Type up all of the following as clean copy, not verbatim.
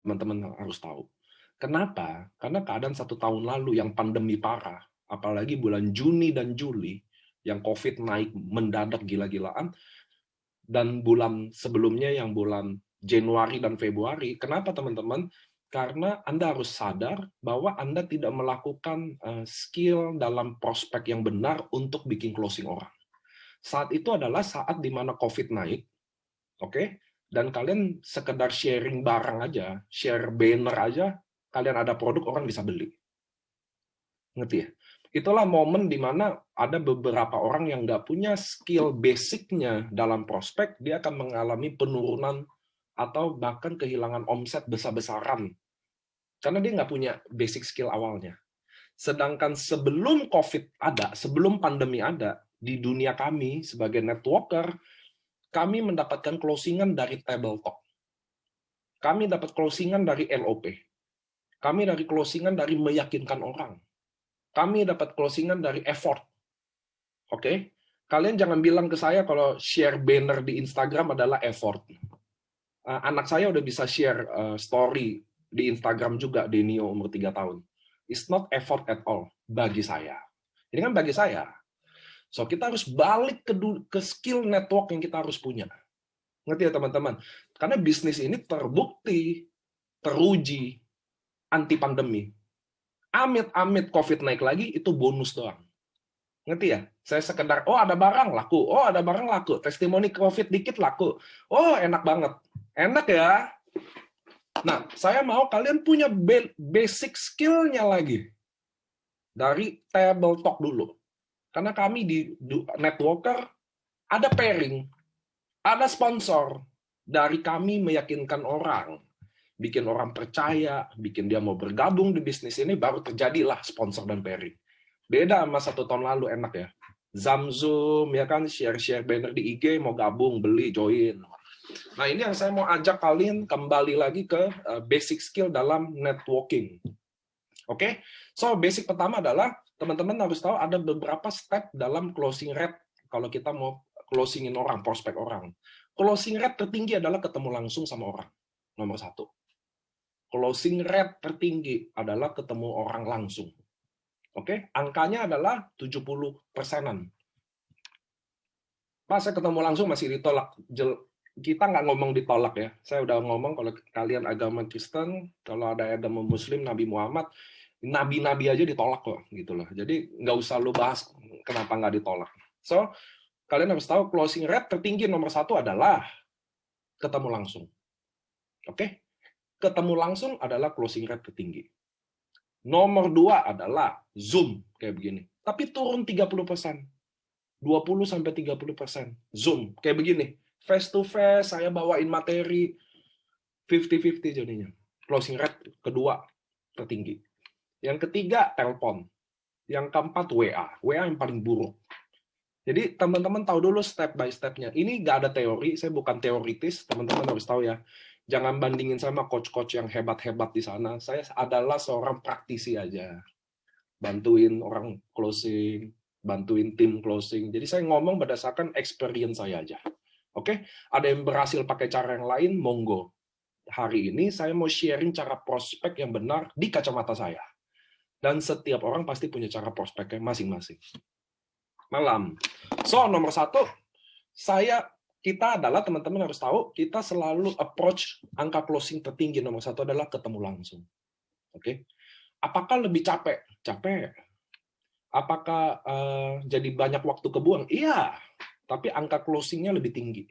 teman-teman harus tahu. Kenapa? Karena keadaan 1 tahun lalu yang pandemi parah, apalagi bulan Juni dan Juli, yang COVID naik mendadak gila-gilaan, dan bulan sebelumnya yang bulan Januari dan Februari. Kenapa teman-teman? Karena Anda harus sadar bahwa Anda tidak melakukan skill dalam prospek yang benar untuk bikin closing orang. Saat itu adalah saat di mana COVID naik, oke? Dan kalian sekedar sharing barang aja, share banner aja, kalian ada produk, orang bisa beli. Ngerti ya? Itulah momen di mana ada beberapa orang yang nggak punya skill basicnya dalam prospek, dia akan mengalami penurunan atau bahkan kehilangan omset besar-besaran. Karena dia nggak punya basic skill awalnya. Sedangkan sebelum COVID ada, sebelum pandemi ada, di dunia kami sebagai networker, kami mendapatkan closingan dari table talk. Kami dapat closingan dari LOP. Kami dari closingan dari meyakinkan orang. Kami dapat closingan dari effort. Oke? Kalian jangan bilang ke saya kalau share banner di Instagram adalah effort. Anak saya udah bisa share story di Instagram juga, Denio umur 3 tahun. It's not effort at all bagi saya. Ini kan bagi saya. So, kita harus balik ke skill network yang kita harus punya. Ngerti ya teman-teman? Karena bisnis ini terbukti, teruji, anti pandemi. Amit-amit COVID naik lagi, itu bonus doang. Ngerti ya? Saya sekedar, oh ada barang laku, oh ada barang laku, testimoni COVID dikit laku. Oh enak banget. Enak ya? Nah, saya mau kalian punya basic skill-nya lagi. Dari table talk dulu. Karena kami di networker, ada pairing, ada sponsor. Dari kami meyakinkan orang, bikin orang percaya, bikin dia mau bergabung di bisnis ini, baru terjadilah sponsor dan pairing. Beda sama 1 tahun lalu, enak ya. Zamzum, ya kan, share-share banner di IG, mau gabung, beli, join. Nah, ini yang saya mau ajak kalian kembali lagi ke basic skill dalam networking. Oke? So, basic pertama adalah, teman-teman harus tahu ada beberapa step dalam closing rate kalau kita mau closingin orang, prospek orang. Closing rate tertinggi adalah ketemu langsung sama orang. Nomor 1. Closing rate tertinggi adalah ketemu orang langsung. Oke, angkanya adalah 70%-an. Pak, saya ketemu langsung masih ditolak. Kita nggak ngomong ditolak ya. Saya udah ngomong kalau kalian agama Kristen, kalau ada agama Muslim, Nabi Muhammad, nabi-nabi aja ditolak kok, gitu loh. Jadi nggak usah lu bahas kenapa nggak ditolak. So, kalian harus tahu closing rate tertinggi nomor 1 adalah ketemu langsung. Oke? Ketemu langsung adalah closing rate tertinggi. Nomor 2 adalah Zoom, kayak begini. Tapi turun 30%. 20-30%. Zoom, kayak begini. Face to face, saya bawain materi, 50-50 jadinya. Closing rate kedua tertinggi. Yang ketiga, telepon. Yang keempat, WA. WA yang paling buruk. Jadi teman-teman tahu dulu step by step-nya. Ini nggak ada teori, saya bukan teoritis, teman-teman harus tahu ya. Jangan bandingin sama coach-coach yang hebat-hebat di sana. Saya adalah seorang praktisi aja. Bantuin orang closing, bantuin tim closing. Jadi saya ngomong berdasarkan experience saya aja. Oke? Ada yang berhasil pakai cara yang lain, monggo. Hari ini saya mau sharing cara prospek yang benar di kacamata saya. Dan setiap orang pasti punya cara prospeknya masing-masing. Malam. So, nomor 1, kita adalah, teman-teman harus tahu, kita selalu approach angka closing tertinggi nomor 1 adalah ketemu langsung. Oke? Apakah lebih capek? Capek. Apakah jadi banyak waktu kebuang? Iya. Tapi angka closingnya lebih tinggi.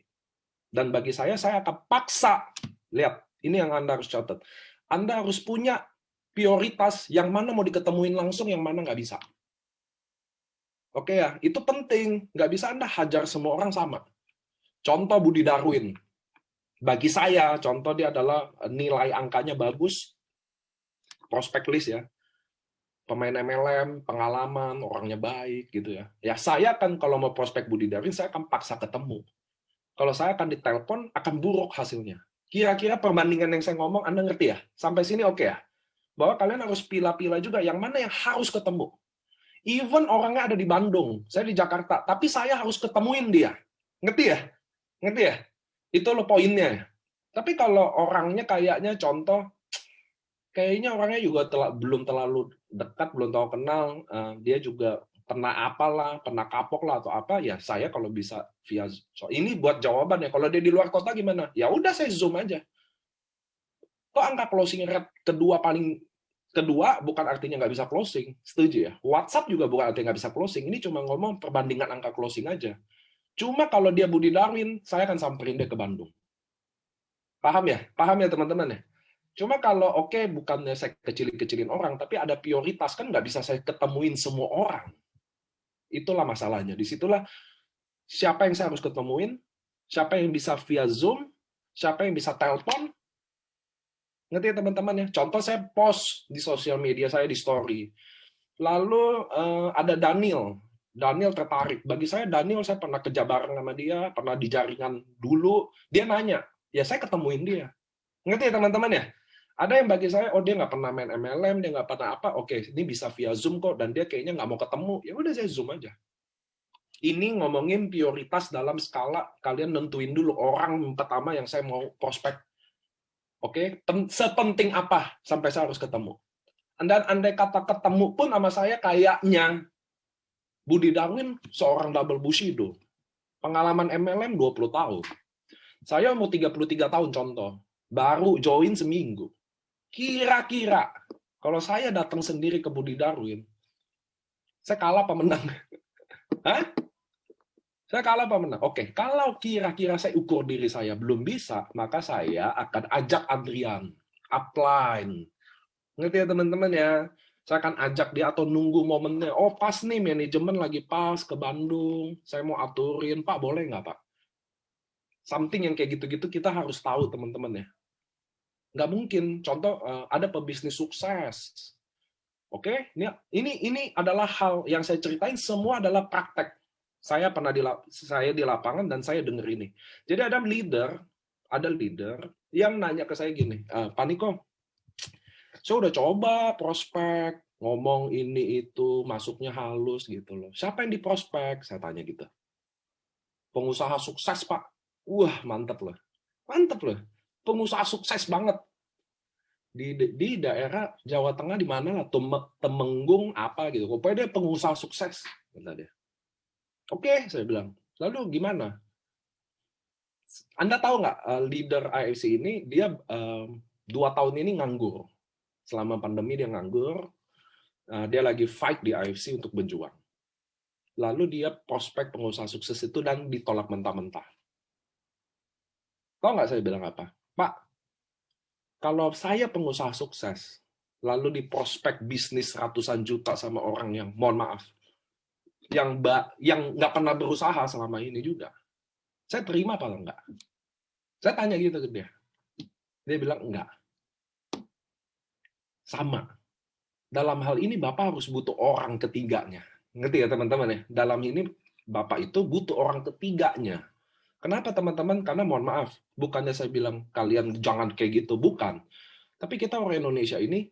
Dan bagi saya akan paksa. Lihat, ini yang Anda harus catat. Anda harus punya prioritas yang mana mau diketemuin langsung, yang mana nggak bisa. Oke ya, itu penting. Nggak bisa Anda hajar semua orang sama. Contoh Budi Darwin. Bagi saya, contoh dia adalah nilai angkanya bagus, prospek list ya. Pemain MLM, pengalaman, orangnya baik gitu ya. Ya saya kan kalau mau prospek Budi Darwin, saya akan paksa ketemu. Kalau saya akan ditelepon, akan buruk hasilnya. Kira-kira perbandingan yang saya ngomong, Anda ngerti ya? Sampai sini oke ya? Bahwa kalian harus pilih-pilih juga yang mana yang harus ketemu. Even orangnya ada di Bandung, saya di Jakarta, tapi saya harus ketemuin dia. Ngerti ya? Ngerti ya? Itu lo poinnya. Tapi kalau orangnya kayaknya contoh kayaknya orangnya juga belum terlalu dekat, belum tahu kenal. Dia juga pernah apalah, pernah kapok lah atau apa. Ya saya kalau bisa via ini buat jawaban ya. Kalau dia di luar kota gimana? Ya udah saya Zoom aja. Kok angka closing rate kedua bukan artinya nggak bisa closing, setuju ya? WhatsApp juga bukan artinya nggak bisa closing. Ini cuma ngomong perbandingan angka closing aja. Cuma kalau dia Budi Darwin, saya akan samperin dia ke Bandung. Paham ya? Paham ya teman-teman ya? Cuma kalau oke, bukannya saya kecilin orang, tapi ada prioritas, kan nggak bisa saya ketemuin semua orang. Itulah masalahnya. Disitulah siapa yang saya harus ketemuin, siapa yang bisa via Zoom, siapa yang bisa telepon. Ngerti ya teman-teman ya? Contoh saya post di sosial media saya di story. Lalu ada Daniel. Daniel tertarik. Bagi saya Daniel, saya pernah kerja bareng sama dia, pernah di jaringan dulu. Dia nanya, ya saya ketemuin dia. Ngerti ya teman-teman ya? Ada yang bagi saya, oh dia nggak pernah main MLM, dia nggak pernah apa, oke, ini bisa via Zoom kok, dan dia kayaknya nggak mau ketemu, ya udah saya Zoom aja. Ini ngomongin prioritas dalam skala, kalian nentuin dulu orang pertama yang saya mau prospek. Oke, sepenting apa sampai saya harus ketemu. Dan andai kata ketemu pun sama saya kayaknya Budi Darwin seorang double Bushido. Pengalaman MLM 20 tahun. Saya mau 33 tahun contoh. Baru join seminggu. Kira-kira kalau saya datang sendiri ke Budi Darwin, saya kalah apa menang? Hah? Saya kalah apa menang? Oke, kalau kira-kira saya ukur diri saya belum bisa, maka saya akan ajak Adrian, upline. Ngerti ya teman-teman ya? Saya akan ajak dia atau nunggu momennya. Oh pas nih, manajemen lagi pas ke Bandung. Saya mau aturin, Pak boleh nggak Pak? Something yang kayak gitu-gitu kita harus tahu teman-teman ya. Nggak mungkin. Contoh, ada pebisnis sukses. Oke, ini adalah hal yang saya ceritain semua adalah praktek. Saya pernah di lapangan dan saya dengar ini. Jadi ada leader yang nanya ke saya gini, Pak Niko, saya udah coba prospek, ngomong ini itu, masuknya halus gitu loh. Siapa yang di prospek? Saya tanya gitu. Pengusaha sukses, Pak. Wah, mantep loh. Mantep loh. Pengusaha sukses banget. Di daerah Jawa Tengah di mana lah, Temenggung apa gitu. Pokoknya dia pengusaha sukses, kata dia. Oke, saya bilang. Lalu gimana? Anda tahu nggak, leader AFC ini, dia 2 tahun ini nganggur. Selama pandemi dia nganggur, dia lagi fight di AFC untuk berjuang. Lalu dia prospek pengusaha sukses itu dan ditolak mentah-mentah. Tahu nggak saya bilang apa? Pak, kalau saya pengusaha sukses, lalu di prospek bisnis ratusan juta sama orang yang, mohon maaf, yang nggak pernah berusaha selama ini juga, saya terima apa enggak? Saya tanya gitu ke dia. Dia bilang enggak. Sama. Dalam hal ini Bapak harus butuh orang ketiganya. Ngerti ya teman-teman ya? Dalam ini Bapak itu butuh orang ketiganya. Kenapa teman-teman? Karena mohon maaf, bukannya saya bilang kalian jangan kayak gitu, bukan. Tapi kita orang Indonesia ini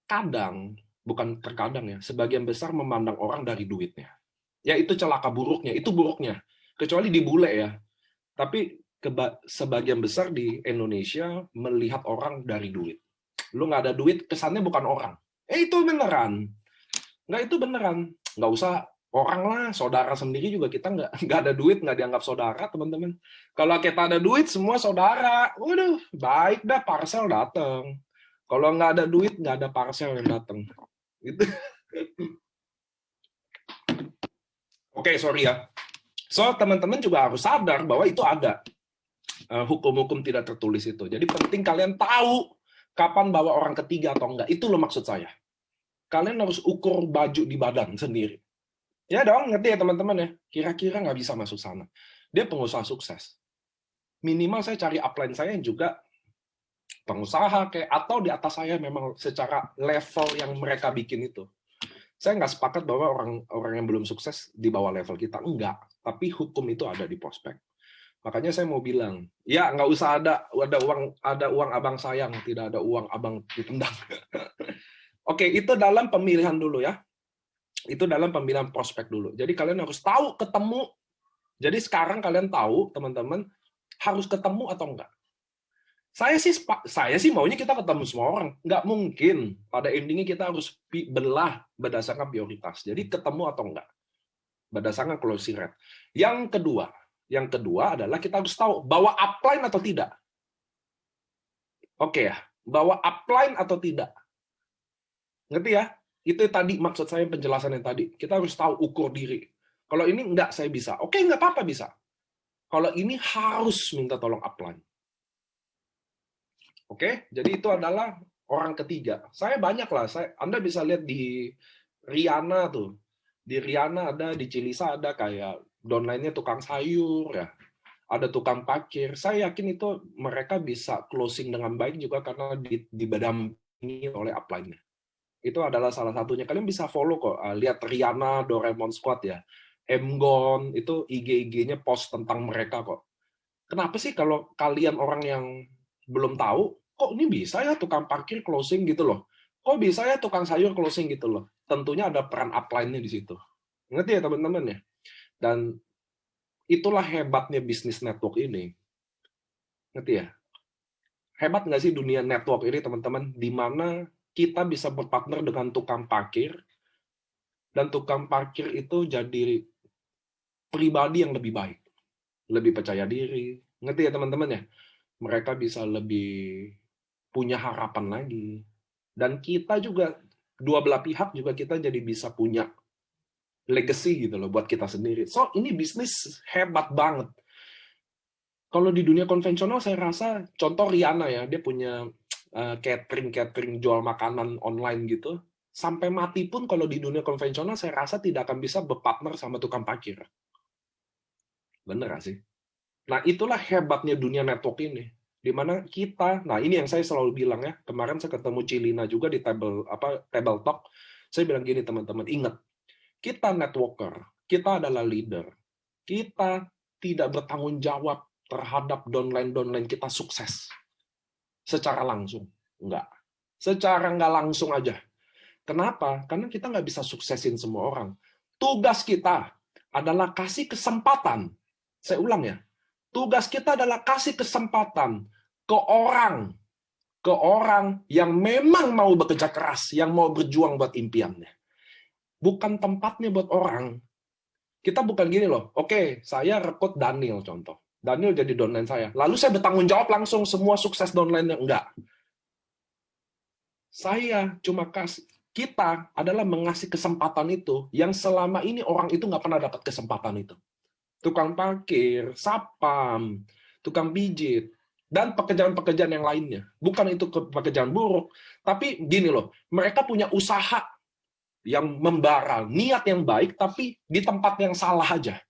kadang, bukan terkadang ya, sebagian besar memandang orang dari duitnya. Ya itu celaka buruknya, itu buruknya. Kecuali di bule ya. Tapi sebagian besar di Indonesia melihat orang dari duit. Lu nggak ada duit, kesannya bukan orang. Itu beneran. Nggak, itu beneran. Nggak usah orang lah, saudara sendiri juga kita nggak ada duit, nggak dianggap saudara, teman-teman. Kalau kita ada duit, semua saudara. Waduh, baik dah, parcel datang. Kalau nggak ada duit, nggak ada parcel yang datang. Gitu. Oke, sorry ya. So, teman-teman juga harus sadar bahwa itu ada. Hukum-hukum tidak tertulis itu. Jadi penting kalian tahu kapan bawa orang ketiga atau enggak. Itu loh maksud saya. Kalian harus ukur baju di badan sendiri. Ya dong, ngerti ya teman-teman ya? Kira-kira nggak bisa masuk sana. Dia pengusaha sukses. Minimal saya cari upline saya yang juga pengusaha kayak, atau di atas saya memang secara level yang mereka bikin itu. Saya nggak sepakat bahwa orang yang belum sukses di bawah level kita. Enggak. Tapi hukum itu ada di prospek. Makanya saya mau bilang, ya nggak usah ada uang abang sayang, tidak ada uang abang ditendang. Oke, itu dalam pemilihan dulu ya. Itu dalam pemilihan prospek dulu. Jadi kalian harus tahu ketemu. Jadi sekarang kalian tahu, teman-teman, harus ketemu atau enggak. Saya sih maunya kita ketemu semua orang. Nggak mungkin. Pada endingnya kita harus belah berdasarkan prioritas. Jadi ketemu atau enggak. Berdasarkan closing rate. Yang kedua adalah kita harus tahu bahwa upline atau tidak. Oke ya, bahwa upline atau tidak. Ngerti ya? Itu tadi maksud saya penjelasan yang tadi. Kita harus tahu ukur diri. Kalau ini enggak saya bisa. Oke, nggak apa-apa bisa. Kalau ini harus minta tolong upline. Oke, jadi itu adalah orang ketiga. Saya banyak lah. Anda bisa lihat di Riana tuh. Di Riana ada, di Cilisa ada kayak downline-nya tukang sayur ya. Ada tukang parkir. Saya yakin itu mereka bisa closing dengan baik juga karena didampingi oleh upline-nya. Itu adalah salah satunya. Kalian bisa follow kok. Lihat Riana, Doraemon Squad ya. Mgon, itu IG-IG-nya post tentang mereka kok. Kenapa sih kalau kalian orang yang belum tahu, kok ini bisa ya tukang parkir closing gitu loh? Kok bisa ya tukang sayur closing gitu loh? Tentunya ada peran upline-nya di situ. Ngerti ya teman-teman ya? Dan itulah hebatnya bisnis network ini. Ngerti ya? Hebat nggak sih dunia network ini teman-teman? Di mana kita bisa berpartner dengan tukang parkir, dan tukang parkir itu jadi pribadi yang lebih baik, lebih percaya diri. Ngerti ya teman-teman ya? Mereka bisa lebih punya harapan lagi. Dan kita juga, dua belah pihak juga kita jadi bisa punya legacy gitu loh buat kita sendiri. So, ini bisnis hebat banget. Kalau di dunia konvensional saya rasa, contoh Riana ya, dia punya catering jual makanan online gitu. Sampai mati pun kalau di dunia konvensional saya rasa tidak akan bisa berpartner sama tukang parkir. Bener gak sih? Nah, itulah hebatnya dunia network ini. Di mana kita, nah ini yang saya selalu bilang ya, kemarin saya ketemu Cilina juga di table talk, saya bilang gini teman-teman, ingat, kita networker, kita adalah leader, kita tidak bertanggung jawab terhadap downline kita sukses secara langsung, enggak. Secara nggak langsung aja. Kenapa? Karena kita nggak bisa suksesin semua orang. Tugas kita adalah kasih kesempatan. Saya ulang ya, tugas kita adalah kasih kesempatan ke orang yang memang mau bekerja keras, yang mau berjuang buat impiannya. Bukan tempatnya buat orang. Kita bukan gini loh, oke, saya rekrut Daniel contoh. Daniel jadi downline saya. Lalu saya bertanggung jawab langsung semua sukses downline-nya. Enggak. Saya cuma kita adalah mengasih kesempatan itu yang selama ini orang itu nggak pernah dapat kesempatan itu. Tukang parkir, sapam, tukang pijit, dan pekerjaan-pekerjaan yang lainnya. Bukan itu pekerjaan buruk, tapi gini loh, mereka punya usaha yang membara, niat yang baik, tapi di tempat yang salah aja.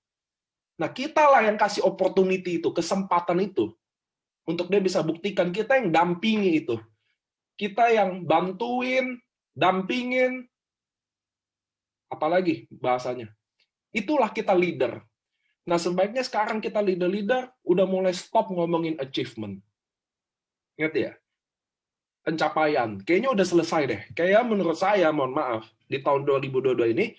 Nah, kita lah yang kasih opportunity itu, kesempatan itu, untuk dia bisa buktikan, kita yang dampingi itu. Kita yang bantuin, dampingin, apalagi bahasanya. Itulah kita leader. Nah, sebaiknya sekarang kita leader-leader udah mulai stop ngomongin achievement. Ngerti ya? Pencapaian. Kayaknya udah selesai deh. Kayak menurut saya, mohon maaf, di tahun 2022 ini,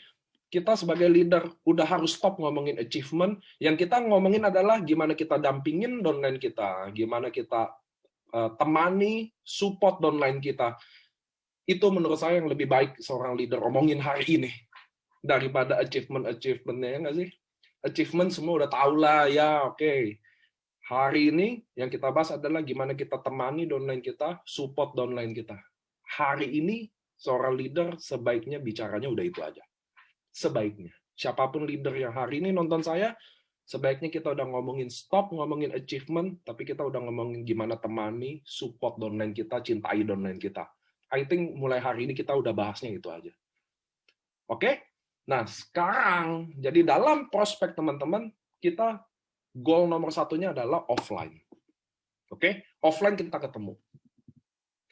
kita sebagai leader udah harus stop ngomongin achievement. Yang kita ngomongin adalah gimana kita dampingin downline kita, gimana kita temani, support downline kita. Itu menurut saya yang lebih baik seorang leader omongin hari ini daripada achievement-achievementnya, ya nggak sih? Achievement semua udah tahu lah, ya oke. Hari ini yang kita bahas adalah gimana kita temani downline kita, support downline kita. Hari ini seorang leader sebaiknya bicaranya udah itu aja. Sebaiknya. Siapapun leader yang hari ini nonton saya, sebaiknya kita udah ngomongin stop ngomongin achievement, tapi kita udah ngomongin gimana temani, support downline kita, cintai downline kita. I think mulai hari ini kita udah bahasnya itu aja. Oke? Nah, sekarang, jadi dalam prospek teman-teman, kita goal nomor satunya adalah offline. Oke? Offline kita ketemu.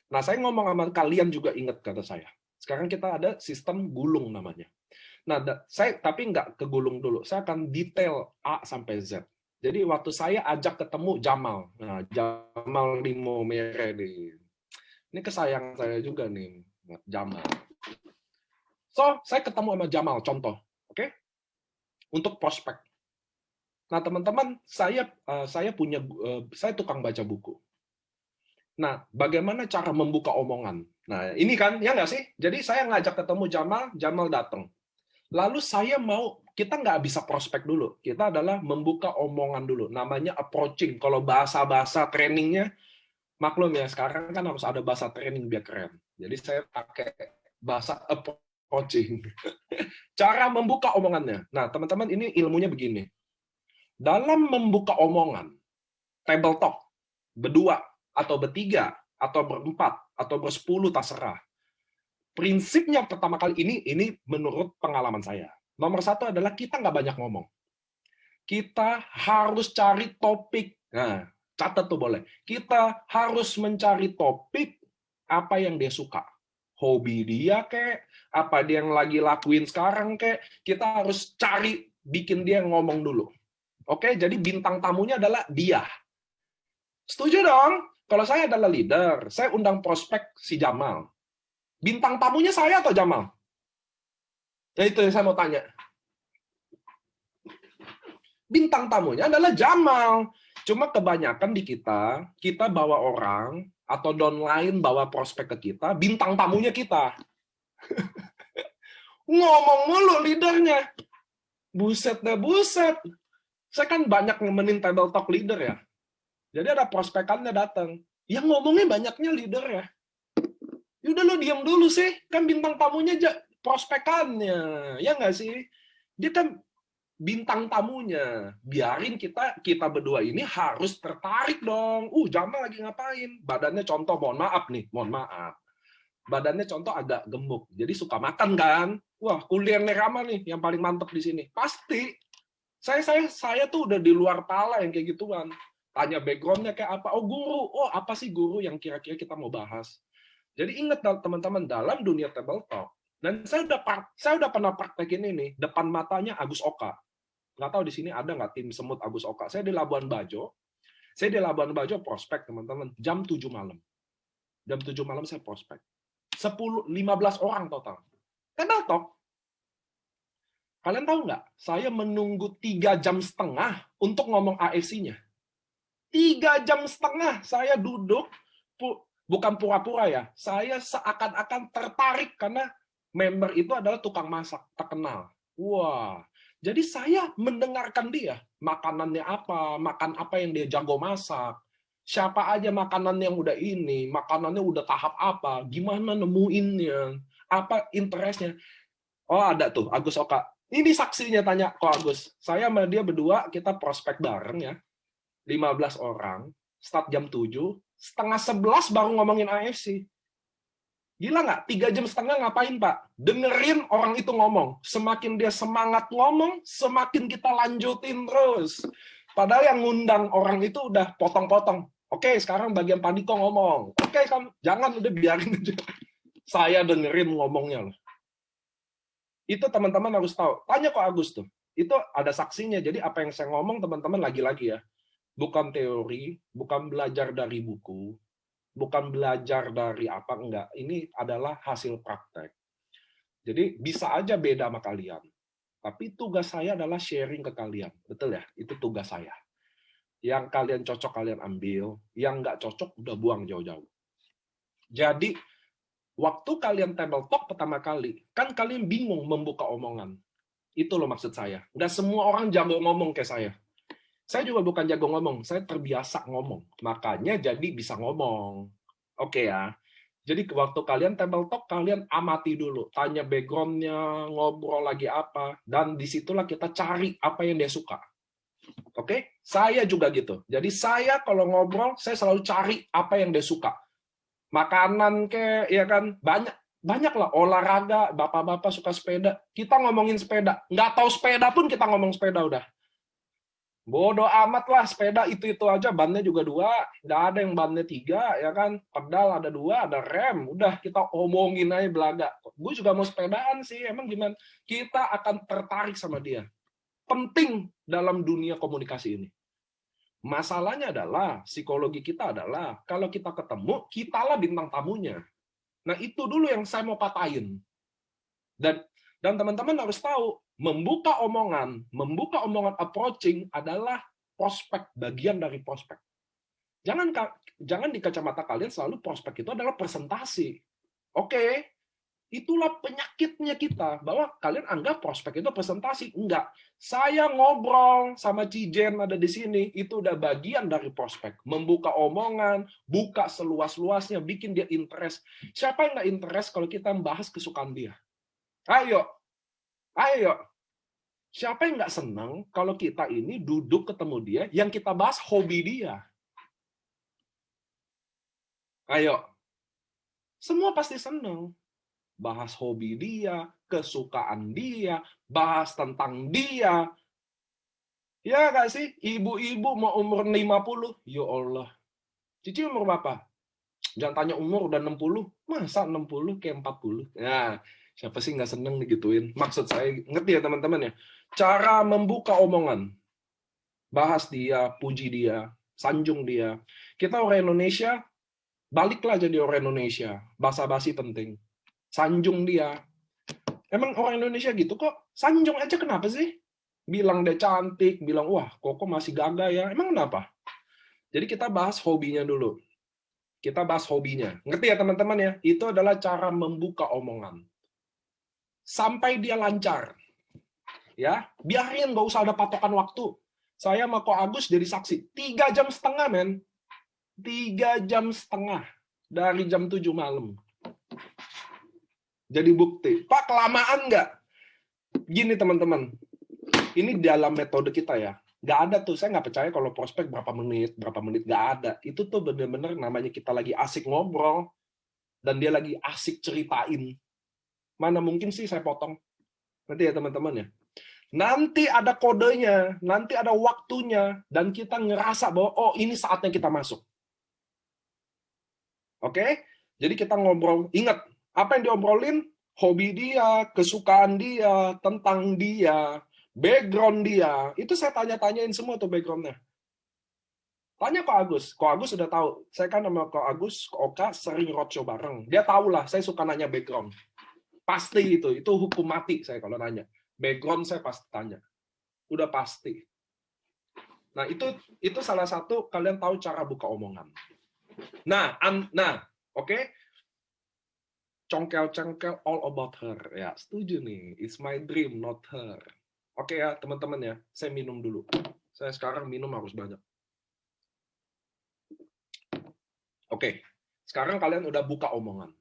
Nah, saya ngomong sama kalian juga ingat kata saya. Sekarang kita ada sistem gulung namanya. Nah, saya tapi nggak ke gulung dulu. Saya akan detail A sampai Z. Jadi waktu saya ajak ketemu Jamal. Nah, Jamal Limo Mere nih. Ini kesayangan saya juga nih, Jamal. So, saya ketemu sama Jamal, contoh. Oke? Untuk prospek. Nah, teman-teman, saya tukang baca buku. Nah, bagaimana cara membuka omongan? Nah, ini kan, ya nggak sih? Jadi saya ngajak ketemu Jamal, Jamal datang. Lalu saya mau, kita nggak bisa prospek dulu. Kita adalah membuka omongan dulu. Namanya approaching. Kalau bahasa-bahasa trainingnya, maklum ya, sekarang kan harus ada bahasa training biar keren. Jadi saya pakai bahasa approaching. Cara membuka omongannya. Nah, teman-teman, ini ilmunya begini. Dalam membuka omongan, table talk, berdua, atau bertiga, atau berempat, atau bersepuluh, terserah. Prinsipnya pertama kali ini menurut pengalaman saya. Nomor satu adalah kita nggak banyak ngomong. Kita harus cari topik. Nah, catat tuh boleh. Kita harus mencari topik apa yang dia suka. Hobi dia kek, apa dia yang lagi lakuin sekarang kek. Kita harus cari, bikin dia ngomong dulu. Oke, jadi bintang tamunya adalah dia. Setuju dong? Kalau saya adalah leader, saya undang prospek si Jamal. Bintang tamunya saya atau Jamal? Ya itu yang saya mau tanya. Bintang tamunya adalah Jamal. Cuma kebanyakan di kita bawa orang, atau downline bawa prospek ke kita, bintang tamunya kita. Ngomong mulu leadernya. Buset deh, buset. Saya kan banyak nemenin table talk leader ya. Jadi ada prospekannya datang. Yang ngomongnya banyaknya leader ya. Yaudah lo diam dulu sih. Kan bintang tamunya aja prospekannya. Ya nggak sih? Dia kan bintang tamunya. Biarin kita berdua ini harus tertarik dong. Jamal lagi ngapain? Badannya contoh, mohon maaf nih, mohon maaf. Badannya contoh agak gemuk. Jadi suka makan kan? Wah, kuliner apa nih yang paling mantep di sini? Pasti. Saya tuh udah di luar pala yang kayak gituan. Tanya backgroundnya kayak apa? Oh, guru. Oh, apa sih guru yang kira-kira kita mau bahas? Jadi ingat teman-teman, dalam dunia table talk, dan saya udah pernah praktekin ini, depan matanya Agus Oka. Nggak tahu di sini ada nggak tim semut Agus Oka. Saya di Labuan Bajo. Saya di Labuan Bajo prospek, teman-teman. Jam 7 malam. Jam 7 malam saya prospek. 15 orang total. Table talk. Kalian tahu nggak? Saya menunggu 3,5 jam untuk ngomong AFC-nya. 3,5 jam saya duduk, bukan pura-pura ya. Saya seakan-akan tertarik karena member itu adalah tukang masak terkenal. Wah, jadi saya mendengarkan dia. Makanannya apa, makan apa yang dia jago masak. Siapa aja makanan yang udah ini, makanannya udah tahap apa, gimana nemuinnya, apa interestnya. Oh ada tuh, Agus Oka. Ini saksinya, tanya kok Agus. Saya sama dia berdua, kita prospek bareng ya. 15 orang, start jam 7, setengah 11 baru ngomongin AFC. Gila nggak? 3,5 jam ngapain, Pak? Dengerin orang itu ngomong. Semakin dia semangat ngomong, semakin kita lanjutin terus. Padahal yang ngundang orang itu udah potong-potong. Oke, sekarang bagian Pandiko ngomong. Oke, kamu jangan, udah biarin aja. Saya dengerin ngomongnya loh. Itu teman-teman harus tahu. Tanya kok Agus tuh. Itu ada saksinya. Jadi apa yang saya ngomong, teman-teman lagi-lagi ya. Bukan teori, bukan belajar dari buku, bukan belajar dari apa, enggak. Ini adalah hasil praktek. Jadi bisa aja beda sama kalian. Tapi tugas saya adalah sharing ke kalian. Betul ya? Itu tugas saya. Yang kalian cocok, kalian ambil. Yang nggak cocok, udah buang jauh-jauh. Jadi, waktu kalian table talk pertama kali, kan kalian bingung membuka omongan. Itu loh maksud saya. Nggak semua orang jago ngomong kayak saya. Saya juga bukan jago ngomong, saya terbiasa ngomong. Makanya jadi bisa ngomong. Oke ya. Jadi waktu kalian table talk, kalian amati dulu. Tanya background-nya, ngobrol lagi apa. Dan disitulah kita cari apa yang dia suka. Oke? Saya juga gitu. Jadi saya kalau ngobrol, saya selalu cari apa yang dia suka. Makanan kayak, ya kan, banyak lah olahraga, bapak-bapak suka sepeda. Kita ngomongin sepeda. Nggak tahu sepeda pun kita ngomong sepeda udah. Bodoh amat lah, sepeda itu aja, bannya juga 2, nggak ada yang bannya 3, ya kan, pedal ada 2, ada rem, udah kita omongin aja belaga. Gue juga mau sepedaan sih, emang gimana? Kita akan tertarik sama dia. Penting dalam dunia komunikasi ini. Masalahnya adalah, psikologi kita adalah, kalau kita ketemu, kitalah bintang tamunya. Nah itu dulu yang saya mau patahin. Dan teman-teman harus tahu, membuka omongan approaching adalah prospek, bagian dari prospek. Jangan di kacamata kalian selalu prospek itu adalah presentasi. Oke, itulah penyakitnya kita, bahwa kalian anggap prospek itu presentasi. Enggak. Saya ngobrol sama Cijen ada di sini, itu udah bagian dari prospek. Membuka omongan, buka seluas-luasnya, bikin dia interest. Siapa yang nggak interest kalau kita membahas kesukaan dia? Ayo, ayo. Siapa yang nggak senang kalau kita ini duduk ketemu dia, yang kita bahas hobi dia? Ayo. Semua pasti senang. Bahas hobi dia, kesukaan dia, bahas tentang dia. Ya nggak sih? Ibu-ibu mau umur 50, ya Allah. Cici umur berapa? Jangan tanya umur, udah 60. Masa 60 kayak 40? Ya, siapa sih nggak seneng digituin? Maksud saya, ngerti ya teman-teman ya? Cara membuka omongan. Bahas dia, puji dia, sanjung dia. Kita orang Indonesia, baliklah jadi orang Indonesia. Basa-basi penting. Sanjung dia. Emang orang Indonesia gitu kok. Sanjung aja kenapa sih? Bilang dia cantik, bilang wah Koko masih gagah ya. Emang kenapa? Jadi kita bahas hobinya dulu. Kita bahas hobinya. Ngerti ya teman-teman ya? Itu adalah cara membuka omongan. Sampai dia lancar. Ya, biarin nggak usah ada patokan waktu. Saya sama Ko Agus jadi saksi. 3,5 jam, men. 3,5 jam. Dari jam 7 malam. Jadi bukti. Pak, kelamaan nggak? Gini teman-teman, ini dalam metode kita ya. Nggak ada tuh, saya nggak percaya kalau prospek berapa menit, nggak ada. Itu tuh bener-bener namanya kita lagi asik ngobrol, dan dia lagi asik ceritain. Mana mungkin sih saya potong? Nanti ya teman-teman ya. Nanti ada kodenya, nanti ada waktunya, dan kita ngerasa bahwa, oh ini saatnya kita masuk. Oke? Jadi kita ngobrol, ingat, apa yang diobrolin? Hobi dia, kesukaan dia, tentang dia, background dia. Itu saya tanya-tanyain semua tuh backgroundnya. Tanya Ko Agus. Ko Agus sudah tahu. Saya kan sama Ko Agus, Ko Oka sering roadshow bareng. Dia tahu lah, saya suka nanya background. Pasti itu hukum mati saya kalau nanya. Background saya pasti tanya. Udah pasti. Nah, itu salah satu kalian tahu cara buka omongan. Nah, oke. Congkel-congkel all about her. Ya, setuju nih. It's my dream, not her. Oke ya, teman-teman ya. Saya minum dulu. Saya sekarang minum harus banyak. Oke. Sekarang kalian udah buka omongan.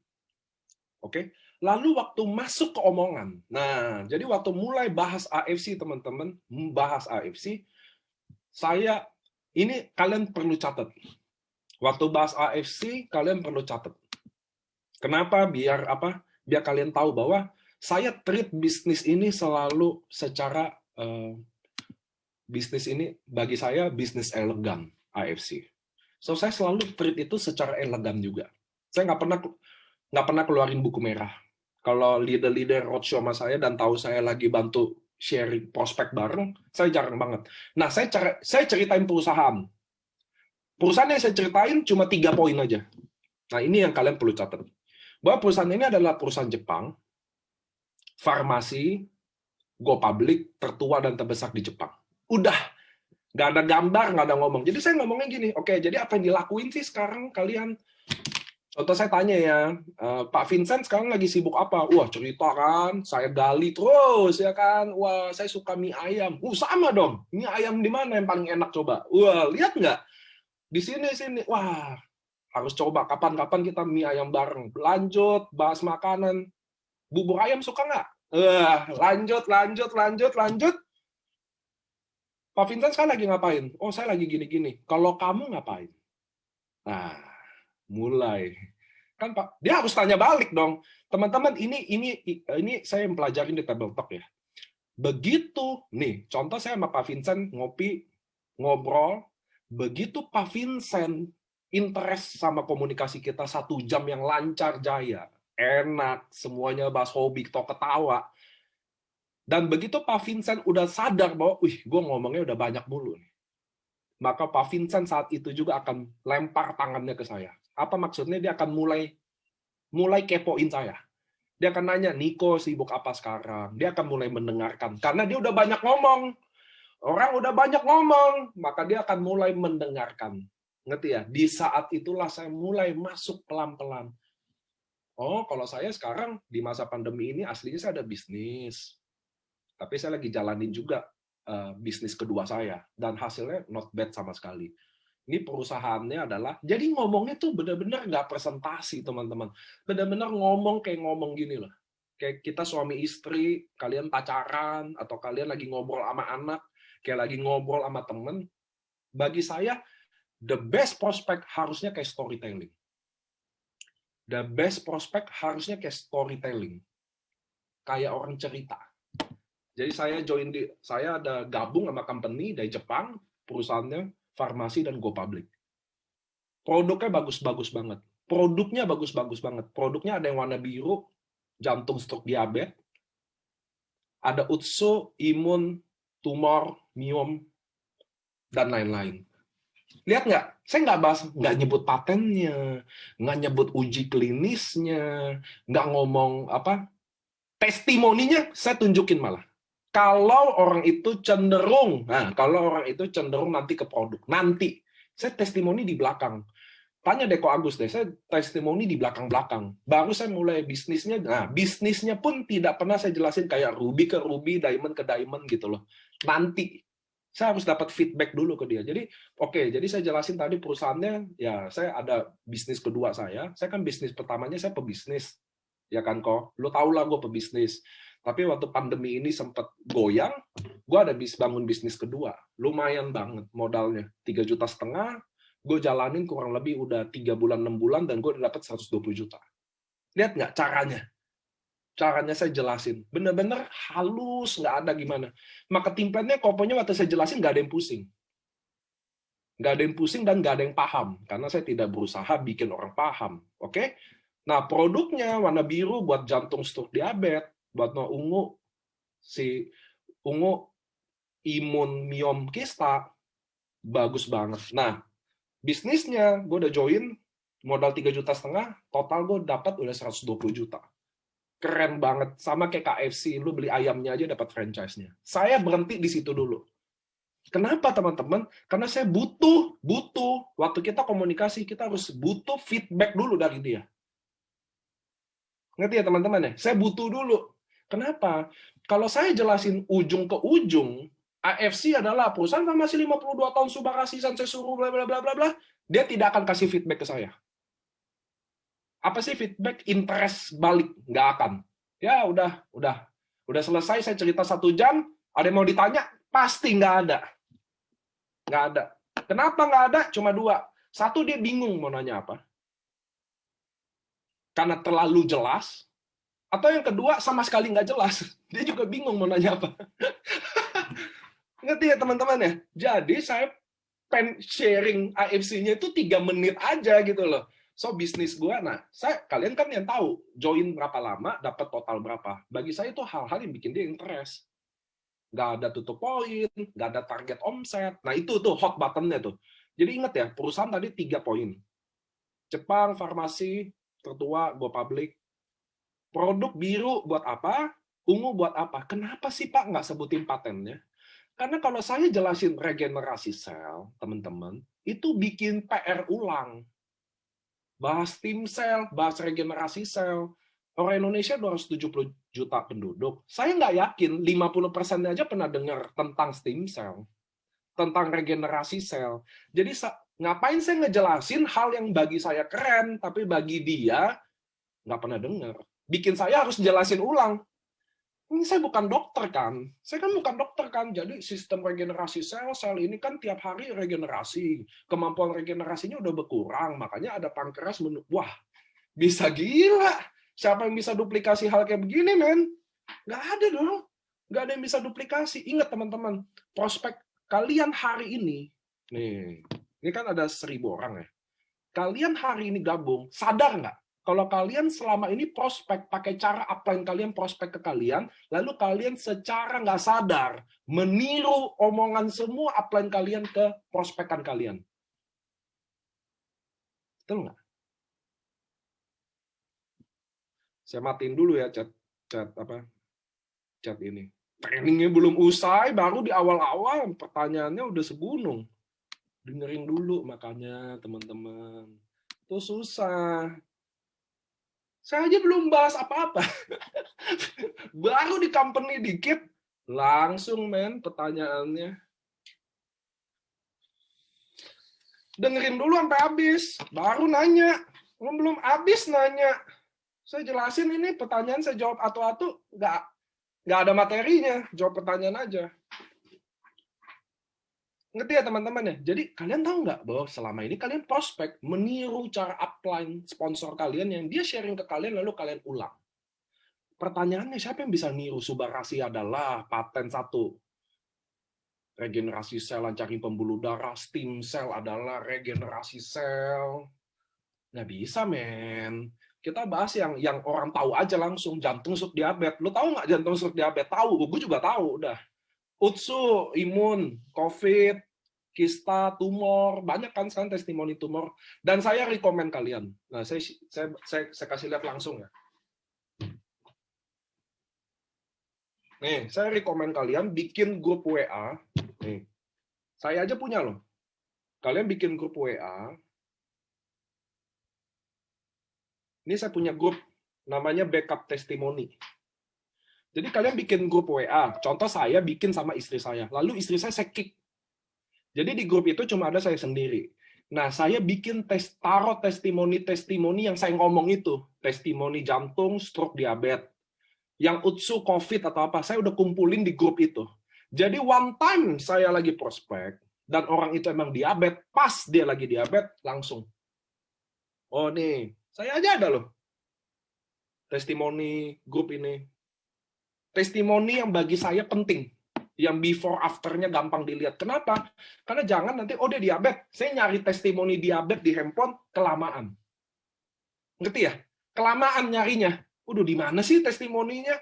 Oke. Lalu waktu masuk ke omongan. Nah, jadi waktu mulai bahas AFC, teman-teman, membahas AFC, ini kalian perlu catat. Waktu bahas AFC, kalian perlu catat. Kenapa? Biar kalian tahu bahwa saya treat bisnis ini selalu secara bisnis ini bagi saya bisnis elegan AFC. So saya selalu treat itu secara elegan juga. Saya nggak pernah keluarin buku merah. Kalau leader-leader roadshow sama saya dan tahu saya lagi bantu sharing prospek bareng, saya jarang banget. Nah, saya ceritain perusahaan. Perusahaan yang saya ceritain cuma 3 poin aja. Nah, ini yang kalian perlu catat. Bahwa perusahaan ini adalah perusahaan Jepang, farmasi, go public, tertua dan terbesar di Jepang. Udah, nggak ada gambar, nggak ada ngomong. Jadi saya ngomongnya gini, oke, jadi apa yang dilakuin sih sekarang kalian? Contoh saya tanya ya, Pak Vincent sekarang lagi sibuk apa? Wah, cerita kan, saya gali terus ya kan. Wah, saya suka mie ayam. Sama dong, mie ayam di mana yang paling enak coba? Wah, lihat nggak? Di sini. Wah, harus coba kapan-kapan kita mie ayam bareng. Lanjut, bahas makanan. Bubur ayam suka nggak? Lanjut. Pak Vincent sekarang lagi ngapain? Oh, saya lagi gini-gini. Kalau kamu ngapain? Nah, mulai. Kan Pak, dia harus tanya balik dong. Teman-teman, ini saya yang pelajarin di Tabletop ya. Begitu, nih, contoh saya sama Pak Vincent ngopi, ngobrol. Begitu Pak Vincent interest sama komunikasi kita 1 jam yang lancar jaya, enak, semuanya bahas hobi, ketawa. Dan begitu Pak Vincent udah sadar bahwa, gue ngomongnya udah banyak mulu nih. Maka Pak Vincent saat itu juga akan lempar tangannya ke saya. Apa maksudnya? Dia akan mulai kepoin saya. Dia akan nanya, Niko sibuk apa sekarang? Dia akan mulai mendengarkan. Karena dia udah banyak ngomong. Orang udah banyak ngomong, maka dia akan mulai mendengarkan. Ngerti ya? Di saat itulah saya mulai masuk pelan-pelan. Oh, kalau saya sekarang di masa pandemi ini aslinya saya ada bisnis. Tapi saya lagi jalanin juga bisnis kedua saya. Dan hasilnya not bad sama sekali. Ini perusahaannya adalah, jadi ngomongnya tuh benar-benar nggak presentasi, teman-teman. Benar-benar ngomong kayak ngomong gini loh. Kayak kita suami istri, kalian pacaran, atau kalian lagi ngobrol sama anak, kayak lagi ngobrol sama temen. Bagi saya, the best prospect harusnya kayak storytelling. The best prospect harusnya kayak storytelling. Kayak orang cerita. Jadi saya ada gabung sama company dari Jepang, perusahaannya farmasi dan go public. Produknya bagus-bagus banget. Produknya bagus-bagus banget. Produknya ada yang warna biru, jantung stroke diabetes, ada utsu, imun, tumor, miom, dan lain-lain. Lihat nggak? Saya nggak nyebut patennya, nggak nyebut uji klinisnya, nggak ngomong apa testimoninya, saya tunjukin malah. Kalau orang itu cenderung nanti ke produk, nanti saya testimoni di belakang. Tanya Deko Agus deh, saya testimoni di belakang-belakang. Baru saya mulai bisnisnya, bisnisnya pun tidak pernah saya jelasin kayak ruby ke ruby, diamond ke diamond gitu loh. Nanti saya harus dapat feedback dulu ke dia. Jadi, jadi saya jelasin tadi perusahaannya, ya saya ada bisnis kedua saya kan bisnis pertamanya saya pebisnis, ya kan kok, lo tau lah gue pebisnis. Tapi waktu pandemi ini sempat goyang, gue ada bangun bisnis kedua. Lumayan banget modalnya, 3,5 juta. Gue jalanin kurang lebih udah 3 bulan, 6 bulan, dan gue udah dapat 120 juta. Lihat nggak caranya? Caranya saya jelasin. Bener-bener halus, nggak ada gimana. Marketing plan-nya, pokoknya waktu saya jelasin, nggak ada yang pusing. Nggak ada yang pusing dan nggak ada yang paham. Karena saya tidak berusaha bikin orang paham. Oke? Nah, produknya warna biru buat jantung stroke diabetes, buat ungu, imun miom kista, bagus banget. Nah, bisnisnya gue udah join, modal 3,5 juta, total gue dapat udah 120 juta. Keren banget, sama kayak KFC, lu beli ayamnya aja dapat franchise-nya. Saya berhenti di situ dulu. Kenapa teman-teman? Karena saya butuh waktu kita komunikasi, kita harus butuh feedback dulu dari dia. Ngerti ya teman-teman ya? Saya butuh dulu. Kenapa? Kalau saya jelasin ujung ke ujung, AFC adalah perusahaan farmasi 52 tahun Subakasisan, saya suruh bla bla bla bla bla, dia tidak akan kasih feedback ke saya. Apa sih feedback? Interest balik, nggak akan. Ya udah selesai saya cerita 1 jam, ada yang mau ditanya? Pasti nggak ada. Nggak ada. Kenapa nggak ada? Cuma 2. 1, dia bingung mau nanya apa. Karena terlalu jelas. Atau yang kedua, sama sekali nggak jelas. Dia juga bingung mau nanya apa. Ngerti ya teman-teman ya? Jadi saya sharing AFC-nya itu 3 menit aja gitu loh. So bisnis gue, kalian kan yang tahu, join berapa lama, dapat total berapa. Bagi saya itu hal-hal yang bikin dia interest. Nggak ada tutup poin, nggak ada target omset. Nah itu tuh hot button-nya tuh. Jadi ingat ya, perusahaan tadi 3 poin. Jepang, farmasi, tertua, go public. Produk biru buat apa? Ungu buat apa? Kenapa sih Pak nggak sebutin patennya? Karena kalau saya jelasin regenerasi sel, teman-teman, itu bikin PR ulang. Bahas stem sel, bahas regenerasi sel. Orang Indonesia 270 juta penduduk. Saya nggak yakin 50% aja pernah dengar tentang stem cell, tentang regenerasi sel. Jadi ngapain saya ngejelasin hal yang bagi saya keren, tapi bagi dia nggak pernah dengar. Bikin saya harus jelasin ulang. Ini saya bukan dokter kan? Saya kan bukan dokter kan? Jadi sistem regenerasi sel ini kan tiap hari regenerasi. Kemampuan regenerasinya udah berkurang, makanya ada pankreas. Wah, bisa gila. Siapa yang bisa duplikasi hal kayak begini, men? Nggak ada dong. Nggak ada yang bisa duplikasi. Ingat teman-teman, prospek kalian hari ini kan ada 1.000 orang ya. Kalian hari ini gabung, sadar nggak? Kalau kalian selama ini prospek pakai cara upline kalian prospek ke kalian, lalu kalian secara nggak sadar meniru omongan semua upline kalian ke prospekan kalian. Betul nggak? Saya matiin dulu ya chat ini. Trainingnya belum usai, baru di awal-awal pertanyaannya udah segunung. Dengerin dulu makanya teman-teman. Itu susah. Saya aja belum bahas apa-apa. Baru di company dikit, langsung men pertanyaannya. Dengerin dulu sampai habis, baru nanya. Belum habis nanya. Saya jelasin ini pertanyaan, saya jawab atu-atu, nggak ada materinya, jawab pertanyaan aja. Ngerti ya teman-teman ya? Jadi kalian tahu nggak bahwa selama ini kalian prospek meniru cara upline sponsor kalian yang dia sharing ke kalian lalu kalian ulang. Pertanyaannya siapa yang bisa niru Subarasi adalah paten satu. Regenerasi sel lancarin pembuluh darah, stem cell adalah regenerasi sel. Nggak bisa men. Kita bahas yang orang tahu aja langsung, jantung stroke diabetes. Lo tahu nggak jantung stroke diabetes? Tahu, gue juga tahu udah. UTSU, imun, COVID, kista, tumor, banyak kan sekarang testimoni tumor. Dan saya rekomen kalian. Nah, saya kasih lihat langsung ya. Nih, saya rekomen kalian bikin grup WA. Nih, saya aja punya loh. Kalian bikin grup WA. Ini saya punya grup, namanya backup testimoni. Jadi kalian bikin grup WA. Contoh saya bikin sama istri saya. Lalu istri saya kick. Jadi di grup itu cuma ada saya sendiri. Nah, saya bikin taruh testimoni-testimoni yang saya ngomong itu. Testimoni jantung, stroke, diabetes. Yang UTSU, COVID, atau apa. Saya udah kumpulin di grup itu. Jadi one time saya lagi prospek, dan orang itu emang diabetes, pas dia lagi diabetes, langsung. Oh nih, saya aja ada loh. Testimoni grup ini. Testimoni yang bagi saya penting. Yang before after-nya gampang dilihat. Kenapa? Karena jangan nanti, oh dia diabetes. Saya nyari testimoni diabetes di handphone, kelamaan. Ngerti ya? Kelamaan nyarinya. Udah di mana sih testimoninya?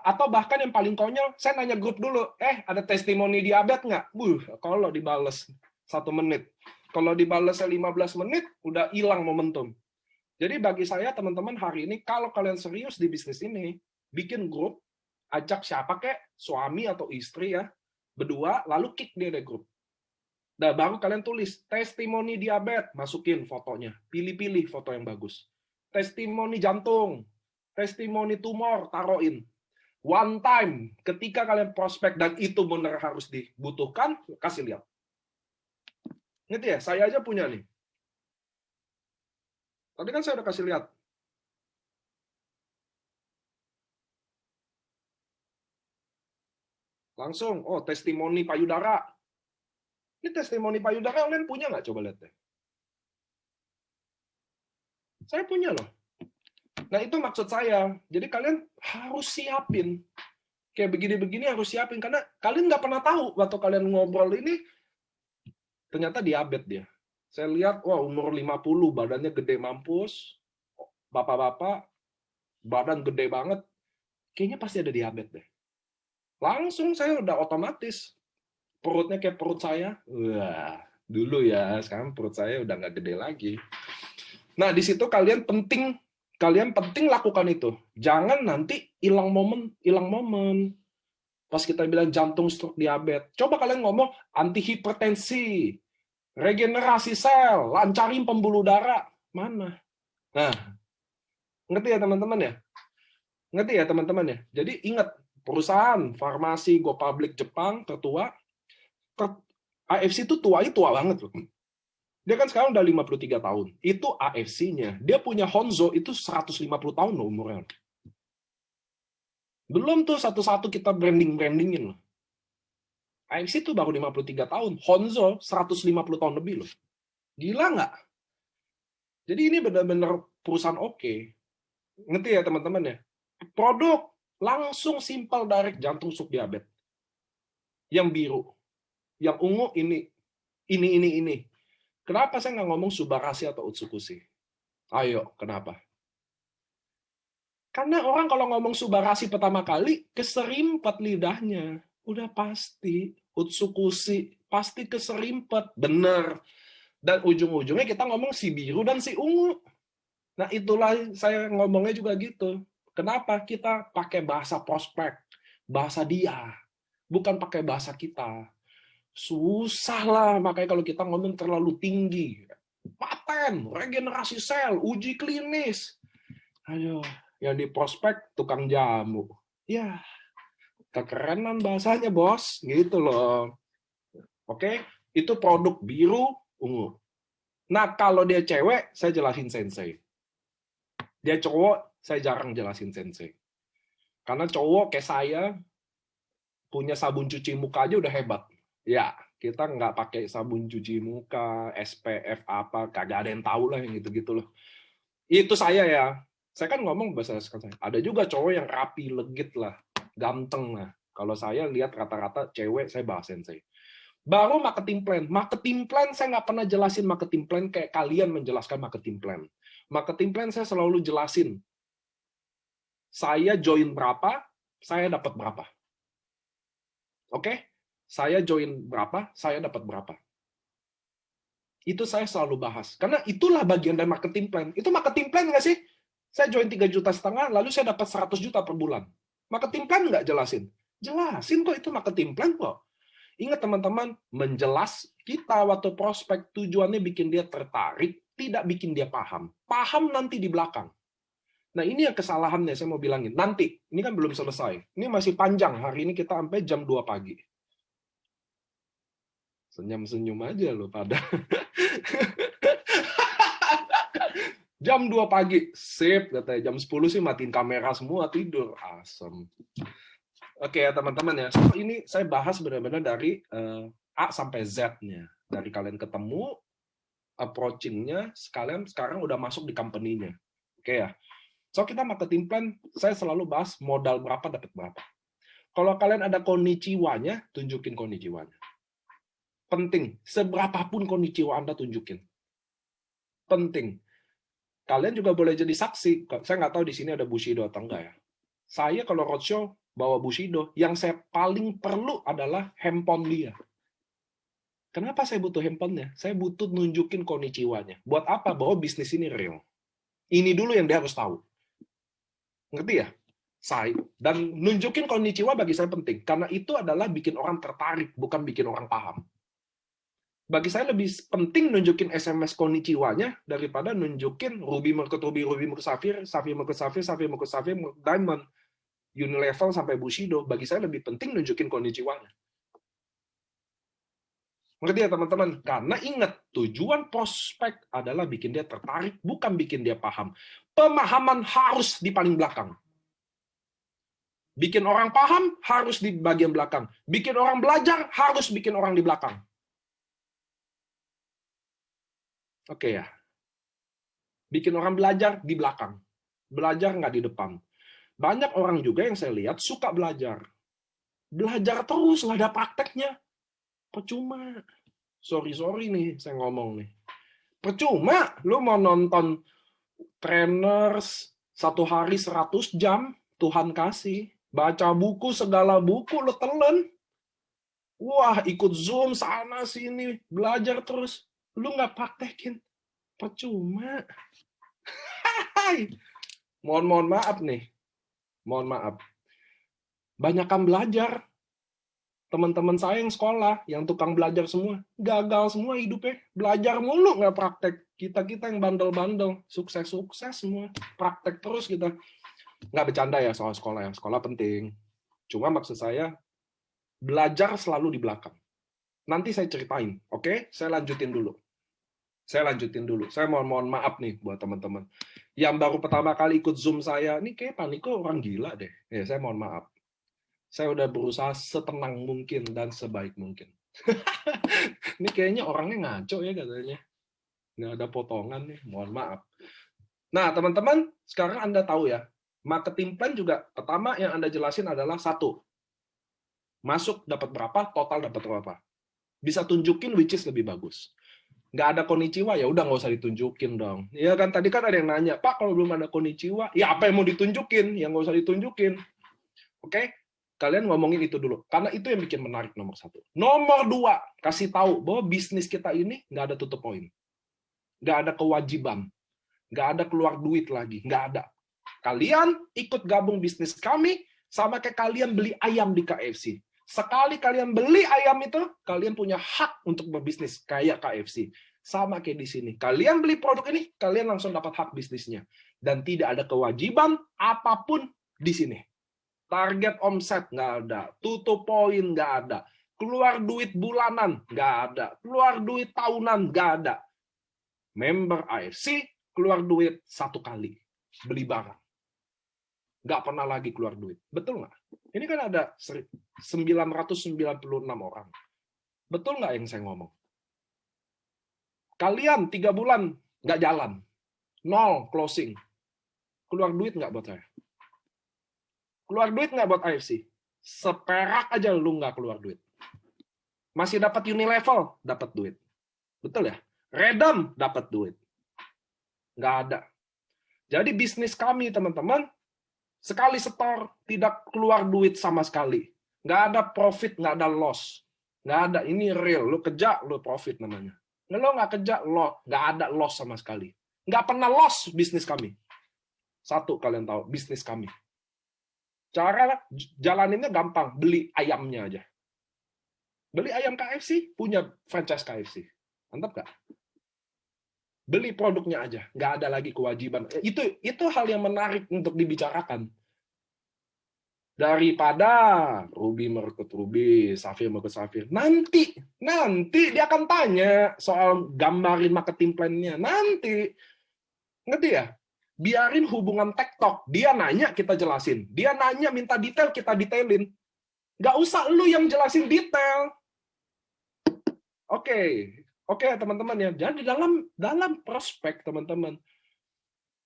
Atau bahkan yang paling konyol, saya nanya grup dulu, ada testimoni diabetes nggak? Kalau dibales 1 menit. Kalau dibales 15 menit, udah hilang momentum. Jadi bagi saya, teman-teman, hari ini, kalau kalian serius di bisnis ini, bikin grup, ajak siapa kek, suami atau istri ya, berdua, lalu kick dia dari grup. Nah, baru kalian tulis, testimoni diabetes, masukin fotonya. Pilih-pilih foto yang bagus. Testimoni jantung, testimoni tumor, taruhin. One time, ketika kalian prospek dan itu benar harus dibutuhkan, kasih lihat. Ngerti ya? Saya aja punya nih. Tadi kan saya udah kasih lihat. Langsung, oh testimoni payudara. Ini testimoni payudara kalian punya nggak? Coba lihat deh. Saya punya loh. Nah itu maksud saya. Jadi kalian harus siapin. Kayak begini-begini harus siapin. Karena kalian nggak pernah tahu waktu kalian ngobrol ini, ternyata diabetes dia. Saya lihat, wah umur 50, badannya gede mampus. Bapak-bapak, badan gede banget. Kayaknya pasti ada diabetes deh. Langsung saya udah otomatis. Perutnya kayak perut saya. Wah, dulu ya. Sekarang perut saya udah nggak gede lagi. Nah, di situ kalian penting lakukan itu. Jangan nanti hilang momen. Pas kita bilang jantung, stroke, diabetes. Coba kalian ngomong antihipertensi, regenerasi sel, lancarin pembuluh darah. Mana? Nah, ngerti ya teman-teman ya? Ngerti ya teman-teman ya? Jadi ingat, perusahaan farmasi go public Jepang tertua, AFC itu tua banget loh. Dia kan sekarang udah 53 tahun. Itu AFC-nya. Dia punya Honzo itu 150 tahun loh umurnya. Belum tuh satu-satu kita brandingin loh. AFC itu baru 53 tahun. Honzo 150 tahun lebih loh. Gila nggak? Jadi ini benar-benar perusahaan oke. Ngerti ya teman-teman ya? Produk langsung simple direct jantung stroke diabetes. Yang biru. Yang ungu ini. Kenapa saya nggak ngomong Subarasi atau Utsukushi? Ayo, kenapa? Karena orang kalau ngomong Subarasi pertama kali, keserimpet lidahnya. Udah pasti. Utsukushi, pasti keserimpet. Bener. Dan ujung-ujungnya kita ngomong si biru dan si ungu. Nah itulah saya ngomongnya juga gitu. Kenapa kita pakai bahasa prospek? Bahasa dia. Bukan pakai bahasa kita. Susah lah, makanya kalau kita ngomong terlalu tinggi. Paten, regenerasi sel, uji klinis. Aduh, yang di prospek tukang jamu. Ya, kekerenan bahasanya, bos. Gitu loh. Oke, itu produk biru, ungu. Nah, kalau dia cewek, saya jelasin sensei. Dia cowok, saya jarang jelasin sensei. Karena cowok kayak saya, punya sabun cuci muka aja udah hebat. Ya, kita nggak pakai sabun cuci muka, SPF apa, kagak ada yang tahu lah yang gitu-gitu loh. Itu saya ya. Saya kan ngomong bahasa saya. Ada juga cowok yang rapi, legit lah, ganteng lah. Kalau saya lihat rata-rata cewek, saya bahas sensei. Baru marketing plan. Marketing plan saya nggak pernah jelasin marketing plan kayak kalian menjelaskan marketing plan. Marketing plan saya selalu jelasin. Saya join berapa, saya dapat berapa. Oke? Saya join berapa, saya dapat berapa. Itu saya selalu bahas. Karena itulah bagian dari marketing plan. Itu marketing plan nggak sih? Saya join 3,5 juta, lalu saya dapat 100 juta per bulan. Marketing plan nggak jelasin? Jelasin kok, itu marketing plan kok. Ingat teman-teman, menjelas kita waktu prospek tujuannya bikin dia tertarik, tidak bikin dia paham. Paham nanti di belakang. Nah ini yang kesalahannya, saya mau bilangin. Nanti, ini kan belum selesai. Ini masih panjang, hari ini kita sampai jam 2 pagi. Senyum-senyum aja loh pada. Jam 2 pagi, sip, katanya. Jam 10 sih matiin kamera semua, tidur. Asem. Oke ya teman-teman ya, so, ini saya bahas benar-benar dari A sampai Z-nya. Dari kalian ketemu, approaching-nya, sekalian sekarang udah masuk di company-nya. Oke ya. So kita marketing plan, saya selalu bahas modal berapa dapat berapa. Kalau kalian ada konnichiwa-nya, tunjukin konnichiwa-nya. Penting, seberapapun konnichiwa Anda tunjukin. Penting. Kalian juga boleh jadi saksi. Saya nggak tahu di sini ada Bushido atau enggak ya. Saya kalau roadshow bawa Bushido, yang saya paling perlu adalah handphone dia. Kenapa saya butuh handphonenya? Saya butuh nunjukin konnichiwa-nya. Buat apa? Bahwa bisnis ini real. Ini dulu yang dia harus tahu. Ngerti ya? Dan nunjukin konnichiwa bagi saya penting. Karena itu adalah bikin orang tertarik, bukan bikin orang paham. Bagi saya lebih penting nunjukin SMS konnichiwa-nya daripada nunjukin Ruby Merkut Ruby, Ruby Merkut Safir, Safir Merkut Safir, Safir Merkut Safir, Diamond, Unilevel sampai Bushido. Bagi saya lebih penting nunjukin konnichiwa-nya. Ngerti ya teman-teman? Karena ingat, tujuan prospek adalah bikin dia tertarik, bukan bikin dia paham. Pemahaman harus di paling belakang. Bikin orang paham harus di bagian belakang. Bikin orang belajar harus bikin orang di belakang. Oke ya. Bikin orang belajar di belakang. Belajar nggak di depan. Banyak orang juga yang saya lihat suka belajar. Belajar terus, nggak ada prakteknya. Percuma. Sorry nih, saya ngomong nih. Percuma, lu mau nonton trainers 1 hari 100 jam, Tuhan kasih. Baca buku, segala buku, lu telan. Wah, ikut Zoom sana sini, belajar terus. Lu nggak praktekin. Percuma. Mohon maaf nih. Mohon maaf. Banyakan belajar. Teman-teman saya yang sekolah, yang tukang belajar semua, gagal semua hidupnya. Belajar mulu, nggak praktek. Kita yang bandel-bandel, sukses-sukses semua. Praktek terus kita. Nggak bercanda ya soal sekolah ya. Sekolah penting. Cuma maksud saya, belajar selalu di belakang. Nanti saya ceritain, oke? Saya lanjutin dulu. Saya mohon maaf nih buat teman-teman. Yang baru pertama kali ikut Zoom saya, ini kayak Pak Niko orang gila deh. Ya, saya mohon maaf. Saya udah berusaha setenang mungkin dan sebaik mungkin. Ini kayaknya orangnya ngaco ya katanya. Nggak ada potongan nih, mohon maaf. Nah, teman-teman, sekarang Anda tahu ya, marketing plan juga pertama yang Anda jelasin adalah 1. Masuk dapat berapa, total dapat berapa. Bisa tunjukin which is lebih bagus. Nggak ada konnichiwa, ya udah nggak usah ditunjukin dong. Ya kan tadi kan ada yang nanya, Pak kalau belum ada konnichiwa, ya apa yang mau ditunjukin? Ya nggak usah ditunjukin. Oke? Kalian ngomongin itu dulu. Karena itu yang bikin menarik nomor 1. Nomor 2, kasih tahu bahwa bisnis kita ini nggak ada tutup poin. Nggak ada kewajiban. Nggak ada keluar duit lagi. Nggak ada. Kalian ikut gabung bisnis kami, sama kayak kalian beli ayam di KFC. Sekali kalian beli ayam itu, kalian punya hak untuk berbisnis kayak KFC. Sama kayak di sini. Kalian beli produk ini, kalian langsung dapat hak bisnisnya. Dan tidak ada kewajiban apapun di sini. Target omset nggak ada, tutup poin nggak ada, keluar duit bulanan nggak ada, keluar duit tahunan nggak ada. Member AFC keluar duit satu kali, beli barang. Nggak pernah lagi keluar duit. Betul nggak? Ini kan ada 996 orang. Betul nggak yang saya ngomong? Kalian 3 bulan nggak jalan. 0 closing. Keluar duit nggak buat saya? Keluar duit nggak buat AFC? Seperak aja lu nggak keluar duit. Masih dapat Unilevel, dapat duit. Betul ya? Redam, dapat duit. Nggak ada. Jadi bisnis kami, teman-teman, sekali setor, tidak keluar duit sama sekali. Nggak ada profit, nggak ada loss. Nggak ada, ini real. Lu kerja, lu profit namanya. Lo nggak kerja, lo nggak ada loss sama sekali. Nggak pernah loss bisnis kami. Satu, kalian tahu, bisnis kami. Cara jalaninnya gampang, beli ayamnya aja. Beli ayam KFC, punya franchise KFC. Mantap nggak? Beli produknya aja, nggak ada lagi kewajiban. Itu hal yang menarik untuk dibicarakan. Daripada Ruby merekrut Ruby, Safir merekrut Safir. Nanti dia akan tanya soal gambarin marketing plan-nya. Nanti, ngerti ya? Biarin hubungan tektok. Dia nanya, kita jelasin. Dia nanya, minta detail, kita detailin. Nggak usah lu yang jelasin detail. Oke, teman-teman ya. Jadi dalam prospek, teman-teman,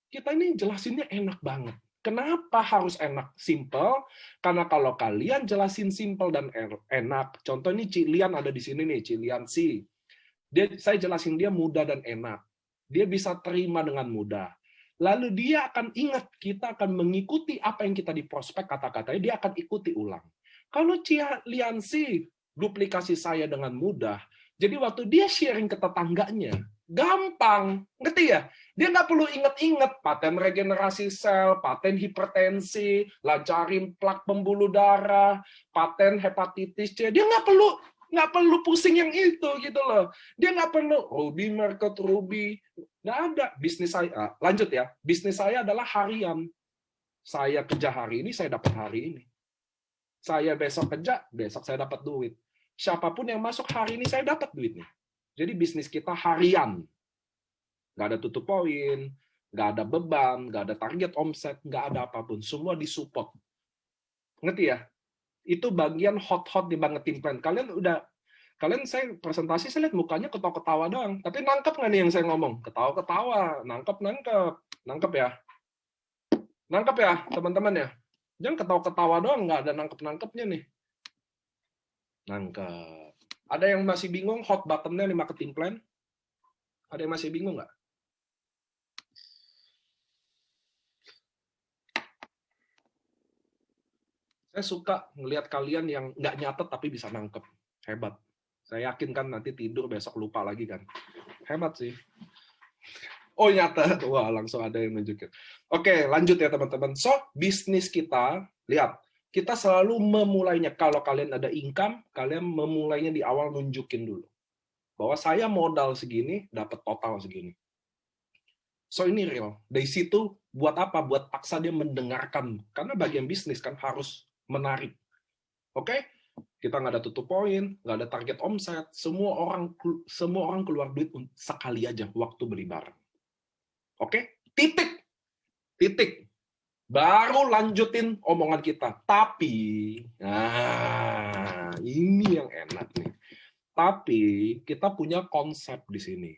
kita ini jelasinnya enak banget. Kenapa harus enak? Simple. Karena kalau kalian jelasin simple dan enak, contoh ini Cilian ada di sini nih, Cilian C. Saya jelasin dia mudah dan enak. Dia bisa terima dengan mudah. Lalu dia akan ingat, kita akan mengikuti apa yang kita di prospek kata-katanya, dia akan ikuti ulang. Kalau Cilian C duplikasi saya dengan mudah, jadi waktu dia sharing ke tetangganya, gampang, ngerti ya? Dia nggak perlu inget-inget paten regenerasi sel, paten hipertensi, lancarin plak pembuluh darah, paten hepatitis C. Dia nggak perlu pusing yang itu gitu loh. Dia nggak perlu Ruby market Ruby, nggak ada. Bisnis saya, lanjut ya. Bisnis saya adalah harian. Saya kerja hari ini, saya dapat hari ini. Saya besok kerja, besok saya dapat duit. Siapapun yang masuk hari ini, saya dapat duitnya. Jadi bisnis kita harian. Nggak ada tutup poin, nggak ada beban, nggak ada target omset, nggak ada apapun. Semua disupport. Ngerti ya? Itu bagian hot-hot di marketing plan. Kalian saya presentasi, saya lihat mukanya ketawa-ketawa doang. Tapi nangkep nggak nih yang saya ngomong? Ketawa-ketawa, nangkep ya. Nangkep ya, teman-teman ya. Jangan ketawa-ketawa doang, nggak ada nangkep-nangkepnya nih. Nangkep. Ada yang masih bingung hot button-nya di marketing plan? Ada yang masih bingung nggak? Saya suka ngelihat kalian yang nggak nyatet tapi bisa nangkep. Hebat. Saya yakin kan nanti tidur besok lupa lagi kan. Hebat sih. Oh nyatet. Wah langsung ada yang nunjukin. Oke lanjut ya teman-teman. So bisnis kita, lihat. Kita selalu memulainya. Kalau kalian ada income, kalian memulainya di awal nunjukin dulu. Bahwa saya modal segini, dapat total segini. So ini real. Dari situ buat apa? Buat paksa dia mendengarkan. Karena bagian bisnis kan harus menarik. Oke? Kita nggak ada tutup poin, nggak ada target omset. Semua orang keluar duit sekali aja waktu beli barang. Oke? Titik. Baru lanjutin omongan kita. Tapi, ini yang enak nih. Tapi kita punya konsep di sini.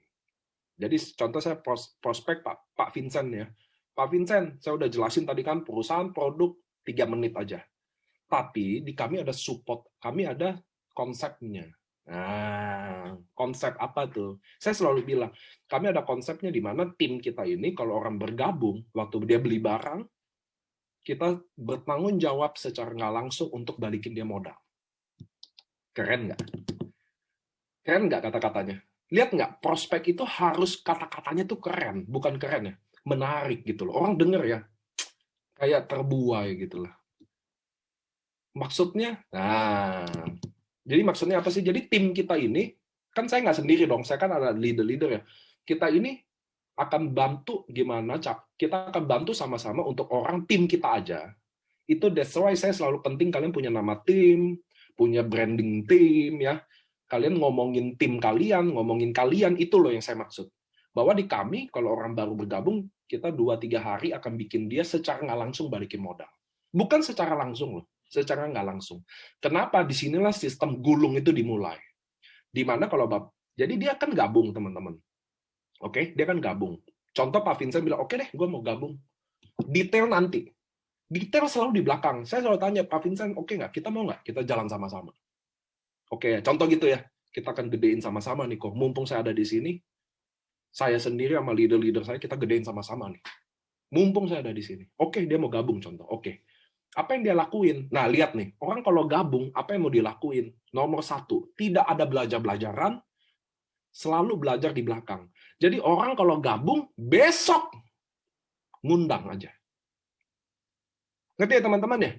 Jadi contoh saya prospek Pak Vincent ya. Pak Vincent, saya udah jelasin tadi kan perusahaan produk 3 menit aja. Tapi di kami ada support, kami ada konsepnya. Konsep apa tuh? Saya selalu bilang, kami ada konsepnya di mana tim kita ini kalau orang bergabung waktu dia beli barang, kita bertanggung jawab secara nggak langsung untuk balikin dia modal. Keren nggak? Keren nggak kata-katanya? Lihat nggak? Prospek itu harus kata-katanya tuh keren, bukan keren ya, menarik gitu loh. Orang denger ya, kayak terbuai gitu loh. Maksudnya, jadi maksudnya apa sih? Jadi tim kita ini, kan saya nggak sendiri dong, saya kan ada leader-leader ya. Kita ini akan bantu gimana, kita akan bantu sama-sama untuk orang tim kita aja. Itu that's why saya selalu penting kalian punya nama tim, punya branding tim ya. Kalian ngomongin tim kalian, ngomongin kalian, itu loh yang saya maksud. Bahwa di kami, kalau orang baru bergabung, kita 2-3 hari akan bikin dia secara nggak langsung balikin modal. Bukan secara langsung loh, secara nggak langsung. Kenapa? Disinilah sistem gulung itu dimulai. Dimana kalau jadi dia kan gabung teman-teman. Oke, dia kan gabung. Contoh Pak Vincent bilang, oke deh, gue mau gabung. Detail nanti. Detail selalu di belakang. Saya selalu tanya, Pak Vincent, oke nggak? Kita mau nggak? Kita jalan sama-sama. Oke, contoh gitu ya. Kita akan gedein sama-sama nih kok. Mumpung saya ada di sini, saya sendiri sama leader-leader saya, kita gedein sama-sama nih. Mumpung saya ada di sini. Oke, dia mau gabung contoh. Oke. Apa yang dia lakuin? Nah, lihat nih. Orang kalau gabung, apa yang mau dilakuin? Nomor 1, tidak ada belajar-belajaran, selalu belajar di belakang. Jadi orang kalau gabung, besok ngundang aja. Ngerti ya teman-teman ya?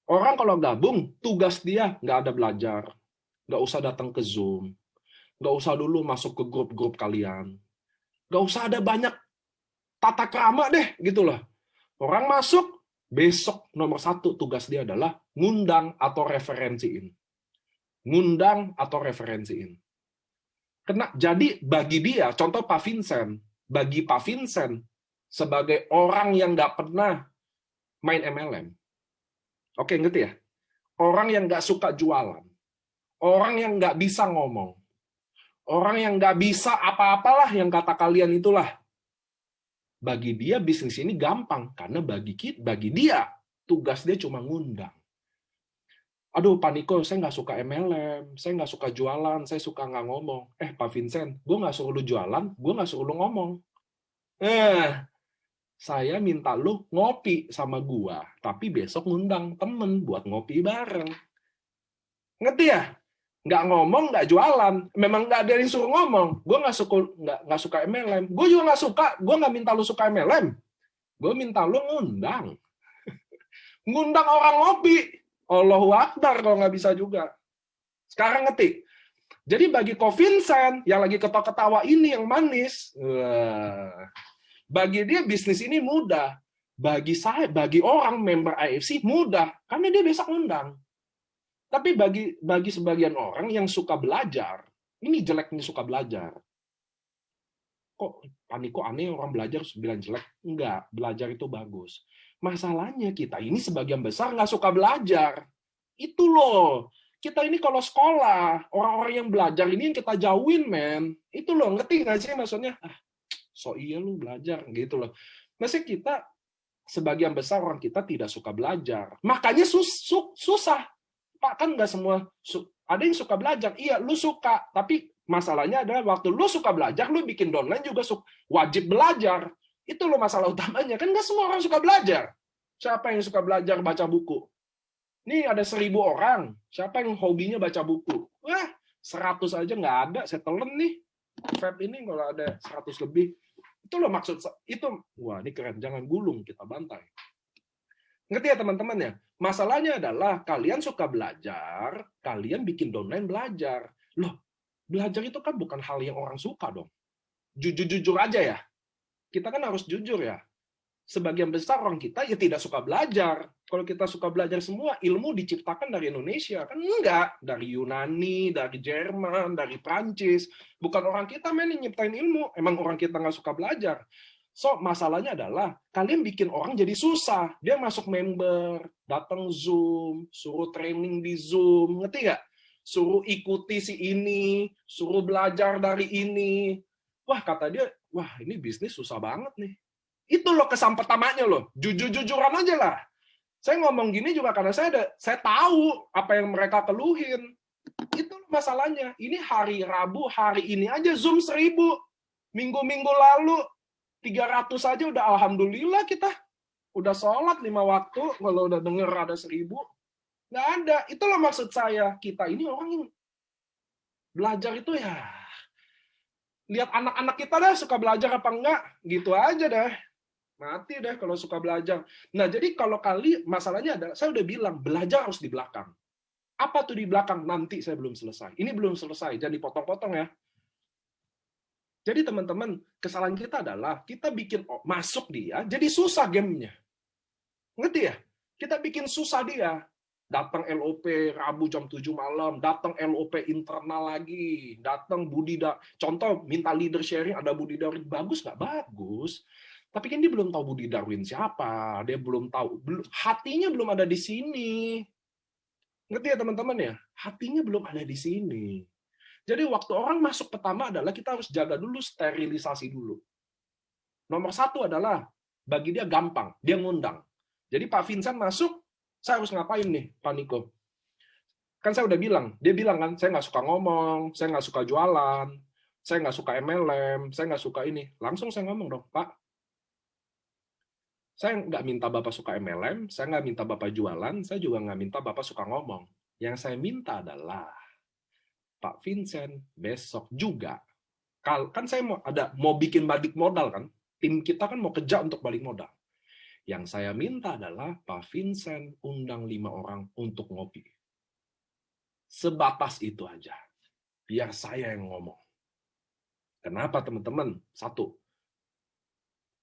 Orang kalau gabung, tugas dia nggak ada belajar. Nggak usah datang ke Zoom. Nggak usah dulu masuk ke grup-grup kalian. Nggak usah ada banyak tata krama deh, gitu loh. Orang masuk, besok nomor 1 tugas dia adalah ngundang atau referensiin. Ngundang atau referensiin. Jadi bagi dia, contoh Pak Vincent, bagi Pak Vincent, sebagai orang yang nggak pernah main MLM, oke, ngerti ya? Orang yang nggak suka jualan, orang yang nggak bisa ngomong, orang yang nggak bisa apa-apalah yang kata kalian itulah. Bagi dia bisnis ini gampang, karena bagi dia tugas dia cuma ngundang. Aduh, Pak Niko, saya nggak suka MLM, saya nggak suka jualan, saya suka nggak ngomong. Pak Vincent, gue nggak suruh lu jualan, gue nggak suruh lu ngomong. Saya minta lu ngopi sama gua, tapi besok ngundang temen buat ngopi bareng. Ngerti ya? Nggak ngomong, nggak jualan. Memang nggak ada yang suruh ngomong. Gue nggak suka MLM. Gue juga nggak suka. Gue nggak minta lu suka MLM. Gue minta lu ngundang. Ngundang orang ngopi. Allahu Akbar kalau nggak bisa juga. Sekarang ngetik. Jadi bagi Ko Vincent yang lagi ketawa-ketawa ini yang manis, bagi dia bisnis ini mudah. Bagi saya, bagi orang member IFC mudah, karena dia besok ngundang. Tapi bagi sebagian orang yang suka belajar, ini jeleknya suka belajar. Kok Paniko aneh orang belajar bilang jelek? Enggak, belajar itu bagus. Masalahnya kita ini sebagian besar nggak suka belajar. Itu loh. Kita ini kalau sekolah, orang-orang yang belajar ini yang kita jauhin, men. Itu loh, ngerti nggak sih maksudnya? So iya lu belajar, gitu loh. Maksudnya kita, sebagian besar orang kita tidak suka belajar. Makanya susah. Pak, kan nggak semua, ada yang suka belajar. Iya, lu suka. Tapi masalahnya adalah waktu lu suka belajar, lu bikin downline juga wajib belajar. Itu loh masalah utamanya. Kan nggak semua orang suka belajar. Siapa yang suka belajar baca buku? Nih ada 1.000 orang. Siapa yang hobinya baca buku? Wah, 100 aja nggak ada. Saya telan nih. Feb ini kalau ada 100 lebih. Itu loh maksud itu. Wah, ini keren. Jangan gulung, kita bantai. Ngerti ya teman-teman ya? Masalahnya adalah kalian suka belajar, kalian bikin downline belajar. Loh, belajar itu kan bukan hal yang orang suka dong. Jujur-jujur aja ya. Kita kan harus jujur ya. Sebagian besar orang kita ya tidak suka belajar. Kalau kita suka belajar semua, ilmu diciptakan dari Indonesia. Kan enggak. Dari Yunani, dari Jerman, dari Prancis. Bukan orang kita yang nyiptain ilmu. Emang orang kita nggak suka belajar. So, masalahnya adalah kalian bikin orang jadi susah. Dia masuk member, datang Zoom, suruh training di Zoom, ngerti nggak? Suruh ikuti si ini, suruh belajar dari ini. Wah, kata dia, wah ini bisnis susah banget nih. Itu loh kesan pertamanya loh. Jujur-jujuran aja lah. Saya ngomong gini juga karena saya tahu apa yang mereka keluhin. Itu masalahnya. Ini hari Rabu, hari ini aja Zoom 1.000. Minggu-minggu lalu 300 aja udah alhamdulillah kita. Udah sholat 5 waktu, kalau udah denger ada 1.000. Nggak ada. Itulah maksud saya. Kita ini orang yang belajar itu ya. Lihat anak-anak kita dah suka belajar apa enggak. Gitu aja dah. Mati deh kalau suka belajar. Nah, jadi kalau masalahnya adalah, saya udah bilang, belajar harus di belakang. Apa tuh di belakang? Nanti saya belum selesai. Ini belum selesai, jadi potong-potong ya. Jadi teman-teman, kesalahan kita adalah, kita bikin masuk dia, jadi susah gamenya. Ngerti ya? Kita bikin susah dia. Datang LOP Rabu jam 7 malam, datang LOP internal lagi, datang contoh minta leader sharing, ada Budi Darwin, bagus nggak? Bagus. Tapi kan dia belum tahu Budi Darwin siapa, dia belum tahu, hatinya belum ada di sini. Ngerti ya teman-teman ya? Hatinya belum ada di sini. Jadi waktu orang masuk pertama adalah kita harus jaga dulu, sterilisasi dulu. Nomor satu adalah, bagi dia gampang, dia ngundang. Jadi Pak Vincent masuk, saya harus ngapain nih, Pak Niko? Kan saya udah bilang, dia bilang kan, saya nggak suka ngomong, saya nggak suka jualan, saya nggak suka MLM, saya nggak suka ini. Langsung saya ngomong dong, Pak, saya nggak minta Bapak suka MLM, saya nggak minta Bapak jualan, saya juga nggak minta Bapak suka ngomong. Yang saya minta adalah, Pak Vincent, besok juga, kan saya mau bikin balik modal kan, tim kita kan mau kerja untuk balik modal. Yang saya minta adalah Pak Vincent undang 5 orang untuk ngopi. Sebatas itu aja. Biar saya yang ngomong. Kenapa teman-teman? Satu,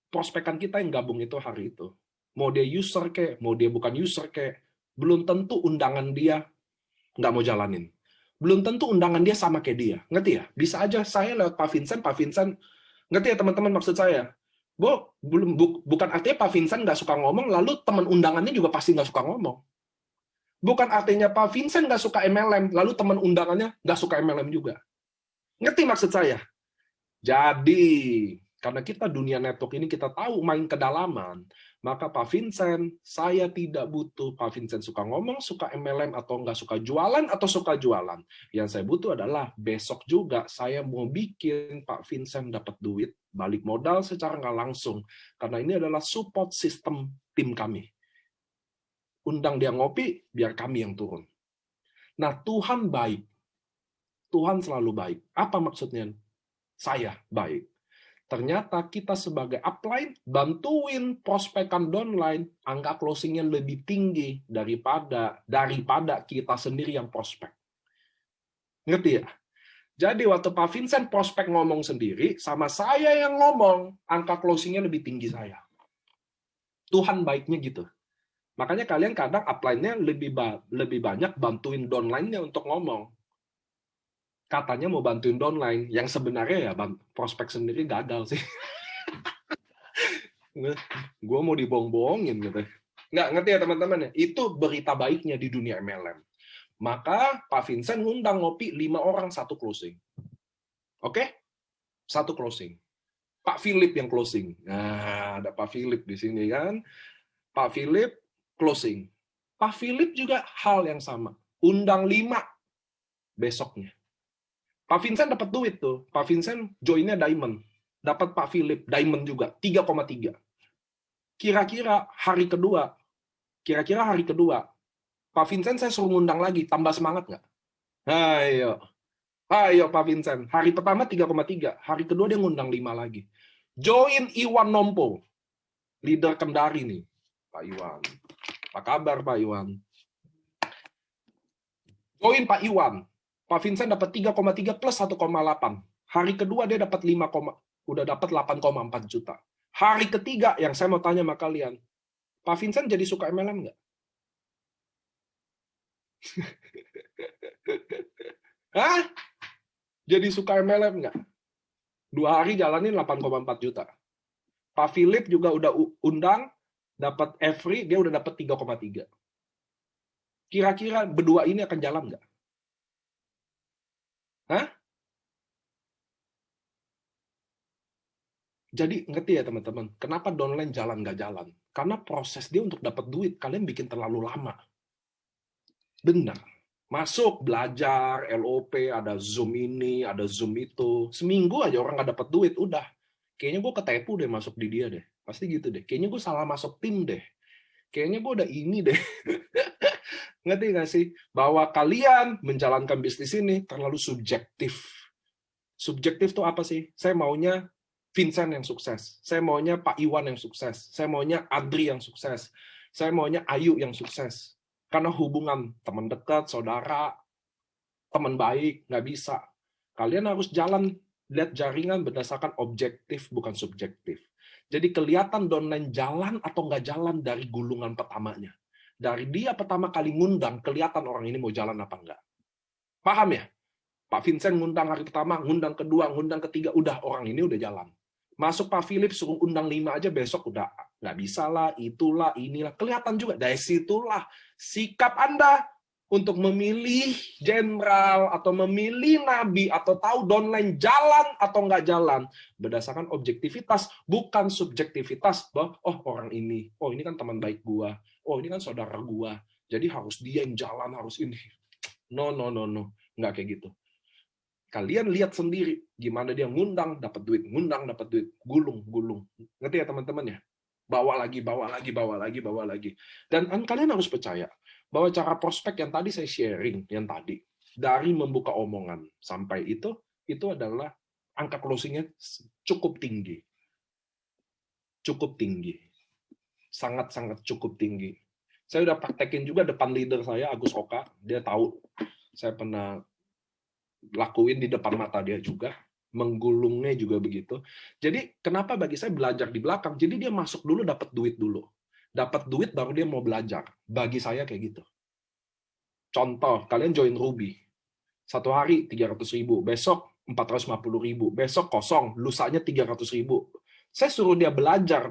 prospekan kita yang gabung itu hari itu. Mau dia user kayak, mau dia bukan user kayak, belum tentu undangan dia nggak mau jalanin. Belum tentu undangan dia sama kayak dia. Ngerti ya? Bisa aja saya lewat Pak Vincent, ngerti ya teman-teman maksud saya? Bukan artinya Pak Vincent nggak suka ngomong, lalu teman undangannya juga pasti nggak suka ngomong. Bukan artinya Pak Vincent nggak suka MLM, lalu teman undangannya nggak suka MLM juga. Ngerti maksud saya? Jadi, karena kita dunia network ini kita tahu main kedalaman, maka Pak Vincent, saya tidak butuh Pak Vincent suka ngomong, suka MLM, atau nggak suka jualan, atau suka jualan. Yang saya butuh adalah besok juga saya mau bikin Pak Vincent dapat duit, balik modal secara nggak langsung. Karena ini adalah support system tim kami. Undang dia ngopi, biar kami yang turun. Nah, Tuhan baik. Tuhan selalu baik. Apa maksudnya? Saya baik. Ternyata kita sebagai upline, bantuin prospekan downline, angka closingnya lebih tinggi daripada kita sendiri yang prospek. Ngerti ya? Jadi waktu Pak Vincent prospek ngomong sendiri, sama saya yang ngomong, angka closingnya lebih tinggi saya. Tuhan baiknya gitu. Makanya kalian kadang upline-nya lebih banyak bantuin downline-nya untuk ngomong. Katanya mau bantuin downline, yang sebenarnya ya prospek sendiri gagal sih. Gue mau dibohong-bohongin gitu. Nggak ngerti ya teman-teman ya? Itu berita baiknya di dunia MLM. Maka Pak Vincent ngundang ngopi 5 orang, 1 closing. Oke? 1 closing. Pak Philip yang closing. Nah, ada Pak Philip di sini kan. Pak Philip closing. Pak Philip juga hal yang sama. Undang 5 besoknya. Pak Vincent dapat duit tuh. Pak Vincent joinnya Diamond. Dapat Pak Philip Diamond juga 3,3. Kira-kira hari kedua, Pak Vincent saya suruh ngundang lagi, tambah semangat nggak? Ayo Pak Vincent. Hari pertama 3,3, hari kedua dia ngundang 5 lagi. Join Iwan Nompo, leader Kendari nih, Pak Iwan. Apa kabar Pak Iwan? Join Pak Iwan. Pak Vincent dapat 3,3 plus 1,8. Hari kedua dia dapat 5, udah dapat 8,4 juta. Hari ketiga yang saya mau tanya sama kalian, Pak Vincent jadi suka MLM nggak? Hah? Jadi suka MLM nggak? 2 hari jalanin 8,4 juta. Pak Philip juga udah undang, dapat every, dia udah dapat 3,3. Kira-kira berdua ini akan jalan nggak? Hah? Jadi ngerti ya teman-teman, kenapa downline jalan nggak jalan? Karena proses dia untuk dapat duit, kalian bikin terlalu lama. Benar. Masuk, belajar, LOP, ada Zoom ini, ada Zoom itu. Seminggu aja orang nggak dapat duit, udah. Kayaknya gue ketepu deh masuk di dia deh. Pasti gitu deh. Kayaknya gue salah masuk tim deh. Kayaknya gue udah ini deh. Ngerti nggak sih? Bahwa kalian menjalankan bisnis ini terlalu subjektif. Subjektif tuh apa sih? Saya maunya Vincent yang sukses. Saya maunya Pak Iwan yang sukses. Saya maunya Adri yang sukses. Saya maunya Ayu yang sukses. Karena hubungan teman dekat, saudara, teman baik, nggak bisa. Kalian harus jalan, lihat jaringan berdasarkan objektif, bukan subjektif. Jadi kelihatan downline jalan atau nggak jalan dari gulungan pertamanya. Dari dia pertama kali ngundang, kelihatan orang ini mau jalan apa nggak. Paham ya? Pak Vincent ngundang hari pertama, ngundang kedua, ngundang ketiga, udah orang ini udah jalan. Masuk Pak Philip suruh undang 5 aja, besok udah nggak bisa lah, itulah, inilah. Kelihatan juga, dari situlah sikap Anda untuk memilih jenderal, atau memilih nabi, atau tahu downline jalan atau nggak jalan, berdasarkan objektivitas, bukan subjektivitas, bahwa, oh orang ini, oh ini kan teman baik gua, oh ini kan saudara gua, jadi harus dia yang jalan, harus ini. No, nggak kayak gitu. Kalian lihat sendiri gimana dia ngundang dapat duit, gulung. Ngerti ya teman-teman ya? Bawa lagi. Dan kalian harus percaya bahwa cara prospek yang tadi saya sharing, yang tadi dari membuka omongan sampai itu adalah angka closingnya cukup tinggi. Sangat cukup tinggi. Saya udah praktekin juga depan leader saya, Agus Oka. Dia tahu saya pernah lakuin di depan mata dia juga, menggulungnya juga begitu. Jadi kenapa bagi saya belajar di belakang? Jadi dia masuk dulu, dapat duit dulu. Dapat duit baru dia mau belajar. Bagi saya kayak gitu. Contoh, kalian join Ruby. Satu hari 300.000, besok 450.000, besok kosong, lusanya 300.000. Saya suruh dia belajar,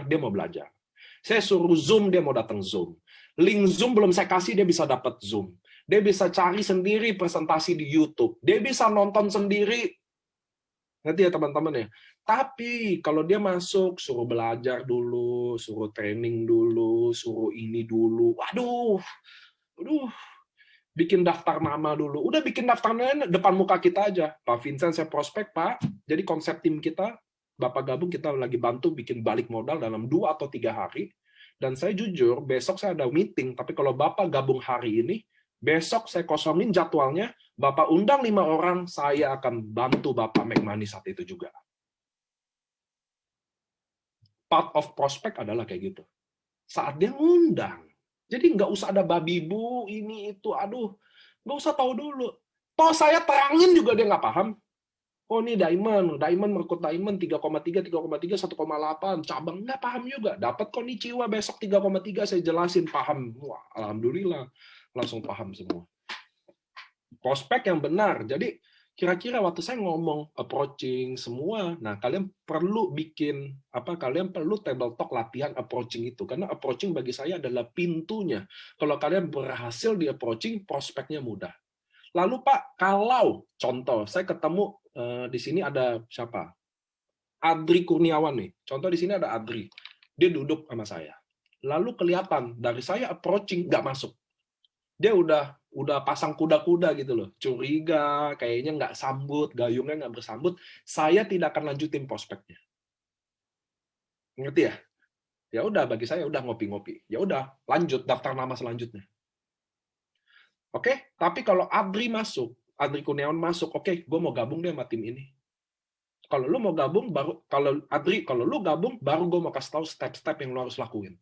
dia mau belajar. Saya suruh Zoom, dia mau datang Zoom. Link Zoom belum saya kasih, dia bisa dapat Zoom. Dia bisa cari sendiri presentasi di YouTube. Dia bisa nonton sendiri. Ngerti ya teman-teman ya? Tapi kalau dia masuk, suruh belajar dulu, suruh training dulu, suruh ini dulu. Waduh. Bikin daftar nama dulu. Udah bikin daftar nama depan muka kita aja. Pak Vincent, saya prospek, Pak. Jadi konsep tim kita, Bapak gabung, kita lagi bantu bikin balik modal dalam 2 atau 3 hari. Dan saya jujur, besok saya ada meeting, tapi kalau Bapak gabung hari ini, besok saya kosongin jadwalnya, Bapak undang 5 orang, saya akan bantu Bapak make money saat itu juga. Part of prospect adalah kayak gitu. Saat dia ngundang. Jadi nggak usah ada babi bu, ini, itu, aduh. Nggak usah tahu dulu. Toh saya terangin juga dia nggak paham. Oh ini Diamond merekrut Diamond 3,3, 1,8, cabang nggak paham juga. Dapat konnichiwa besok 3,3, saya jelasin, paham. Wah, alhamdulillah. Langsung paham semua. Prospek yang benar. Jadi kira-kira waktu saya ngomong approaching semua, nah kalian perlu bikin kalian perlu table talk latihan approaching itu, karena approaching bagi saya adalah pintunya. Kalau kalian berhasil di approaching, prospeknya mudah. Lalu Pak, kalau contoh saya ketemu di sini ada siapa? Adri Kurniawan nih. Contoh di sini ada Adri. Dia duduk sama saya. Lalu kelihatan dari saya approaching nggak masuk. Dia udah pasang kuda-kuda gitu loh. Curiga, kayaknya nggak sambut, gayungnya nggak bersambut. Saya tidak akan lanjutin prospeknya. Ngerti ya? Ya udah, bagi saya udah ngopi-ngopi. Ya udah, lanjut daftar nama selanjutnya. Oke, tapi kalau Adri Kurniawan masuk, oke, gue mau gabung deh sama tim ini. Kalau lu mau gabung, kalau lu gabung, baru gue mau kasih tahu step-step yang lu harus lakuin.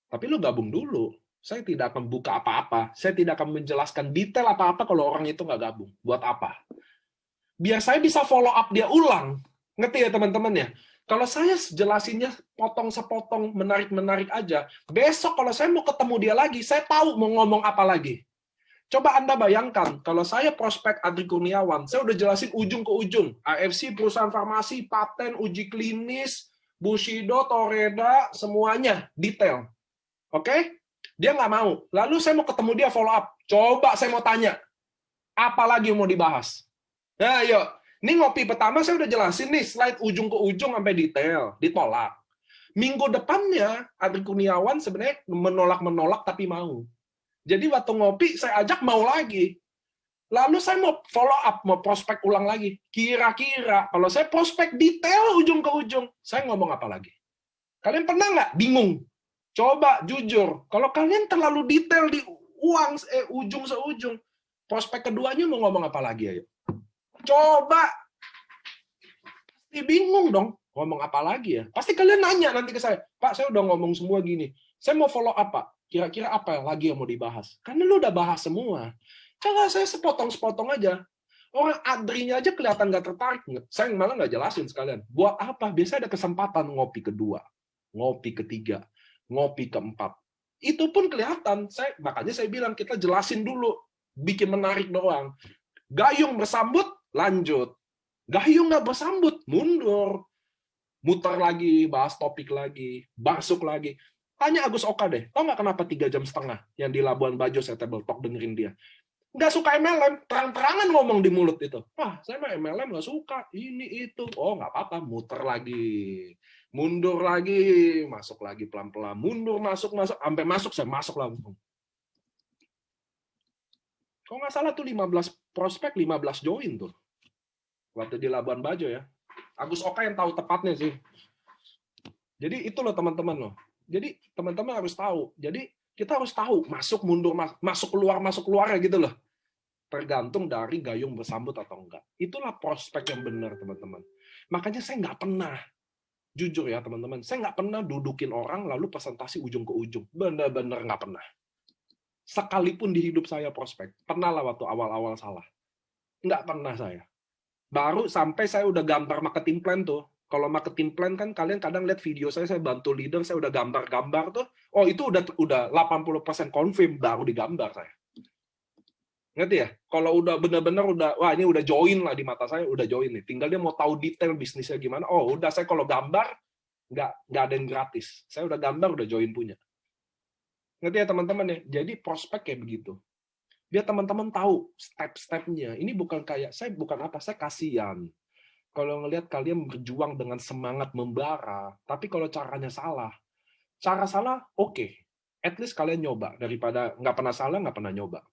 Tapi lu gabung dulu. Saya tidak akan buka apa-apa. Saya tidak akan menjelaskan detail apa-apa kalau orang itu nggak gabung. Buat apa? Biar saya bisa follow up dia ulang. Ngerti ya teman-teman ya? Kalau saya jelasinnya potong-sepotong, menarik-menarik aja, besok kalau saya mau ketemu dia lagi, saya tahu mau ngomong apa lagi. Coba Anda bayangkan, kalau saya prospek Adri Kurniawan, saya udah jelasin ujung ke ujung. AFC, perusahaan farmasi, paten, uji klinis, Bushido, Toreda, semuanya, detail. Oke? Dia nggak mau. Lalu saya mau ketemu dia follow up. Coba saya mau tanya, apa lagi yang mau dibahas? Nah, yuk. Ini ngopi pertama saya udah jelasin nih, slide ujung ke ujung sampai detail, ditolak. Minggu depannya, Adri Kurniawan sebenarnya menolak tapi mau. Jadi waktu ngopi, saya ajak mau lagi. Lalu saya mau follow up, mau prospek ulang lagi. Kira-kira, kalau saya prospek detail ujung ke ujung, saya ngomong apa lagi? Kalian pernah nggak bingung? Coba jujur, kalau kalian terlalu detail di ujung seujung, prospek keduanya mau ngomong apa lagi? Ayo. Coba. Bingung dong, ngomong apa lagi ya? Pasti kalian nanya nanti ke saya, Pak, saya udah ngomong semua gini. Saya mau follow apa? Kira-kira apa lagi yang mau dibahas? Karena lu udah bahas semua. Cara saya sepotong-sepotong aja. Orang Adrinya aja kelihatan nggak tertarik. Saya malah nggak jelasin sekalian. Buat apa? Biasanya ada kesempatan ngopi kedua, ngopi ketiga, ngopi keempat. Itu pun kelihatan. Makanya saya bilang kita jelasin dulu. Bikin menarik doang. Gayung bersambut, lanjut. Gayung nggak bersambut, mundur. Muter lagi, bahas topik lagi, masuk lagi. Tanya Agus Oka deh, tau nggak kenapa 3,5 jam yang di Labuan Bajo saya table talk dengerin dia? Nggak suka MLM, terang-terangan ngomong di mulut itu. Saya mah MLM nggak suka, ini itu. Oh, nggak apa-apa, muter lagi. Mundur lagi, masuk lagi pelan-pelan. Mundur, masuk, sampai masuk, saya masuk langsung. Kalau nggak salah tuh 15 prospek, 15 join tuh. Waktu di Labuan Bajo ya. Agus Oka yang tahu tepatnya sih. Jadi itu loh teman-teman loh. Jadi teman-teman harus tahu. Jadi kita harus tahu masuk mundur masuk keluar ya gitu loh. Tergantung dari gayung bersambut atau enggak. Itulah prospek yang benar teman-teman. Makanya saya nggak pernah, jujur ya teman-teman, saya nggak pernah dudukin orang lalu presentasi ujung ke ujung. Benar-benar nggak pernah. Sekalipun di hidup saya prospek, pernah lah waktu awal-awal salah. Nggak pernah saya. Baru sampai saya udah gambar marketing plan tuh. Kalau marketing plan kan kalian kadang lihat video saya bantu leader, saya udah gambar-gambar tuh. Oh, itu udah 80% confirm baru digambar saya. Ngerti ya? Kalau udah benar-benar wah ini udah join lah di mata saya, udah join nih. Tinggal dia mau tahu detail bisnisnya gimana. Oh, udah saya kalau gambar nggak ada yang gratis. Saya udah gambar, udah join punya. Ngerti ya teman-teman ya? Jadi prospek kayak begitu. Biar teman-teman tahu step-stepnya. Ini bukan kayak, saya kasihan. Kalau ngelihat kalian berjuang dengan semangat membara, tapi kalau caranya salah, cara salah, oke. At least kalian nyoba, daripada nggak pernah salah, nggak pernah nyoba.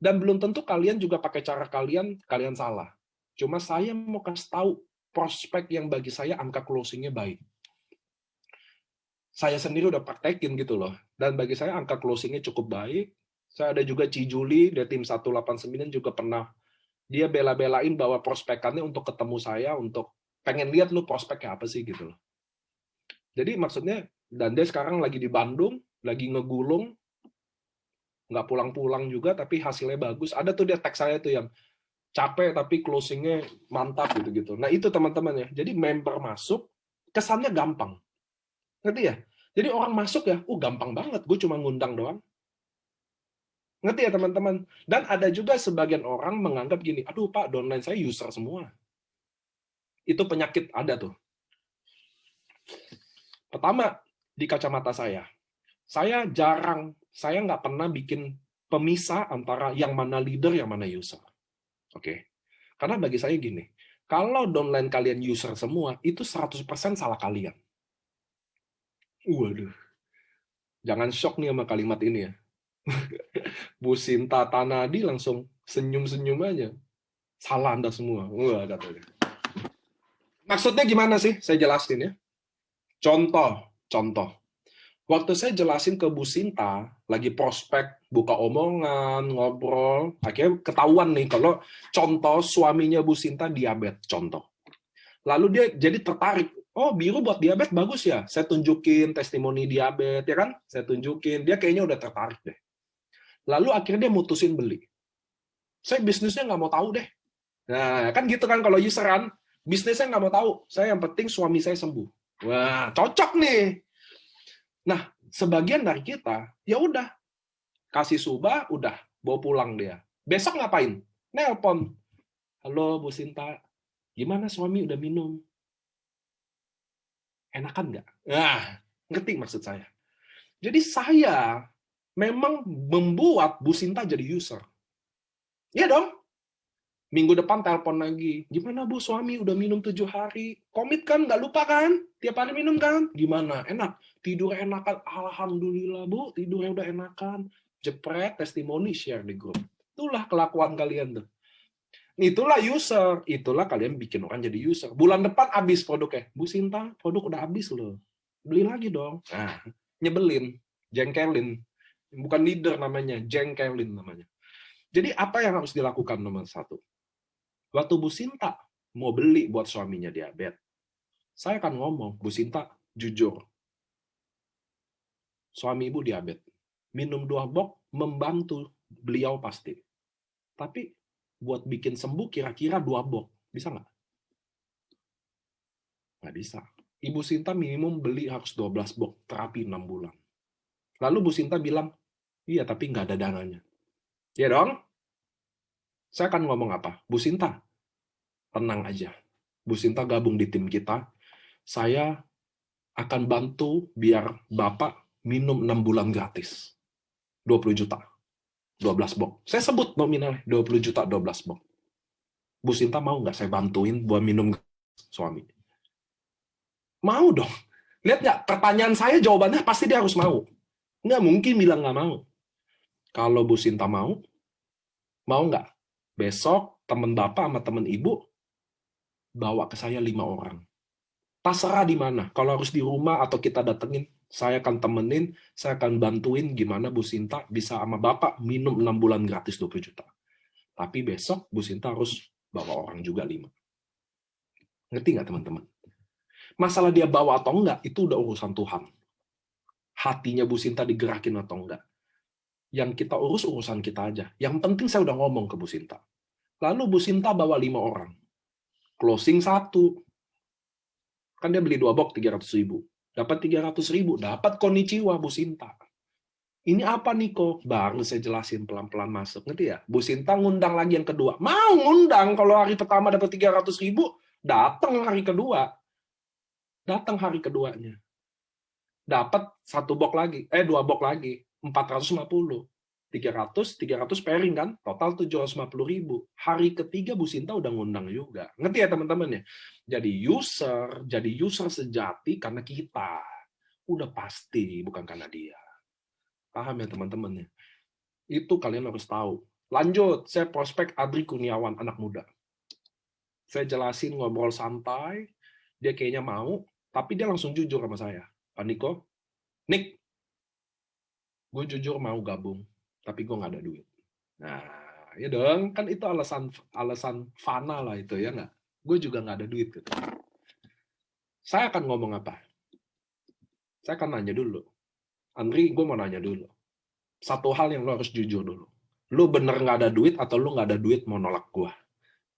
Dan belum tentu kalian juga pakai cara kalian salah. Cuma saya mau kasih tahu prospek yang bagi saya angka closing-nya baik. Saya sendiri udah praktekin gitu loh. Dan bagi saya angka closing-nya cukup baik. Saya ada juga Cijuli, dari tim 189 juga pernah. Dia bela-belain bahwa prospekannya untuk ketemu saya, untuk pengen lihat lu prospeknya apa sih gitu loh. Jadi maksudnya, dan dia sekarang lagi di Bandung, lagi ngegulung, nggak pulang-pulang juga, tapi hasilnya bagus. Ada tuh dia tag saya tuh yang capek tapi closingnya mantap gitu-gitu. Nah itu teman-teman ya. Jadi member masuk, kesannya gampang. Ngerti ya? Jadi orang masuk ya, gampang banget, gue cuma ngundang doang. Ngerti ya teman-teman? Dan ada juga sebagian orang menganggap gini, aduh Pak, downline saya user semua. Itu penyakit ada tuh. Pertama, di kacamata saya nggak pernah bikin pemisah antara yang mana leader, yang mana user. Oke? Karena bagi saya gini, kalau downline kalian user semua, itu 100% salah kalian. Waduh. Jangan shock nih sama kalimat ini ya. Bu Sinta Tanadi langsung senyum-senyum aja. Salah Anda semua. Wah, katanya. Maksudnya gimana sih? Saya jelasin ya. Contoh. Waktu saya jelasin ke Bu Sinta, lagi prospek, buka omongan, ngobrol, akhirnya ketahuan nih kalau contoh suaminya Bu Sinta diabetes, contoh. Lalu dia jadi tertarik. Oh, biru buat diabetes bagus ya. Saya tunjukin testimoni diabetes, ya kan? Saya tunjukin. Dia kayaknya udah tertarik deh. Lalu akhirnya dia mutusin beli. Saya bisnisnya nggak mau tahu deh. Nah, kan gitu kan kalau useran, bisnisnya nggak mau tahu. Saya yang penting suami saya sembuh. Wah, cocok nih. Nah, sebagian dari kita, ya udah. Kasih subah, udah. Bawa pulang dia. Besok ngapain? Nelpon. Halo, Bu Sinta. Gimana suami udah minum? Enakan nggak? Nah, ngerti maksud saya. Jadi saya memang membuat Bu Sinta jadi user. Iya dong. Minggu depan telepon lagi. Gimana Bu, suami udah minum 7 hari? Komit kan? Nggak lupa kan? Tiap hari minum kan? Gimana? Enak? Tidur enakan? Alhamdulillah Bu, tidurnya udah enakan. Jepret, testimoni, share di grup. Itulah kelakuan kalian tuh. Itulah user, itulah kalian bikin orang jadi user. Bulan depan habis produknya. Bu Sinta, produk udah habis loh. Beli lagi dong. Nah, nyebelin, jengkelin. Bukan leader namanya, jengkelin namanya. Jadi apa yang harus dilakukan nomor 1? Waktu Bu Sinta mau beli buat suaminya diabetes, Saya akan ngomong, Bu Sinta, jujur, suami ibu diabetes. Minum 2 box membantu beliau pasti. Tapi buat bikin sembuh kira-kira 2 box. Bisa nggak? Nggak bisa. Ibu Sinta minimum beli harus 12 box terapi 6 bulan. Lalu Bu Sinta bilang, iya tapi nggak ada dananya. Ya dong? Saya akan ngomong apa? Bu Sinta, tenang aja. Bu Sinta gabung di tim kita. Saya akan bantu biar Bapak minum 6 bulan gratis. 20 juta. 12 box. Saya sebut nominalnya 20 juta 12 box. Bu Sinta mau nggak saya bantuin buat minum suami? Mau dong. Lihat nggak? Pertanyaan saya jawabannya pasti dia harus mau. Nggak mungkin bilang nggak mau. Kalau Bu Sinta mau nggak? Besok teman Bapak sama teman Ibu bawa ke saya 5 orang. Terserah di mana. Kalau harus di rumah atau kita datengin, saya akan temenin, saya akan bantuin gimana Bu Sinta bisa sama Bapak minum 6 bulan gratis 20 juta. Tapi besok Bu Sinta harus bawa orang juga 5. Ngerti nggak teman-teman? Masalah dia bawa atau enggak, itu udah urusan Tuhan. Hatinya Bu Sinta digerakin atau enggak. Yang kita urus urusan kita aja. Yang penting saya udah ngomong ke Bu Sinta. Lalu Bu Sinta bawa 5 orang. Closing 1. Kan dia beli 2 box 300.000. Dapat 300.000. Dapat konnichiwa Bu Sinta. Ini apa nih kok? Baru saya jelasin pelan-pelan masuk. Ngerti ya? Bu Sinta ngundang lagi yang kedua. Mau ngundang kalau hari pertama dapat 300.000, datang hari kedua. Datang hari keduanya. Dapat 1 box lagi. 2 box lagi. 450. 300 pairing kan? Total 750.000. Hari ketiga Bu Sinta udah ngundang juga. Ngerti ya teman-teman ya? Jadi user sejati karena kita. Udah pasti, bukan karena dia. Paham ya teman-teman ya? Itu kalian harus tahu. Lanjut, saya prospek Adri Kurniawan, anak muda. Saya jelasin ngobrol santai, dia kayaknya mau, tapi dia langsung jujur sama saya. Pak Niko, Nick, gue jujur mau gabung, tapi gue nggak ada duit. Nah, ya dong, kan itu alasan fana lah itu, ya nggak? Gue juga nggak ada duit. Gitu. Saya akan ngomong apa? Saya akan nanya dulu. Andri, gue mau nanya dulu. Satu hal yang lo harus jujur dulu. Lo bener nggak ada duit atau lo nggak ada duit mau nolak gue?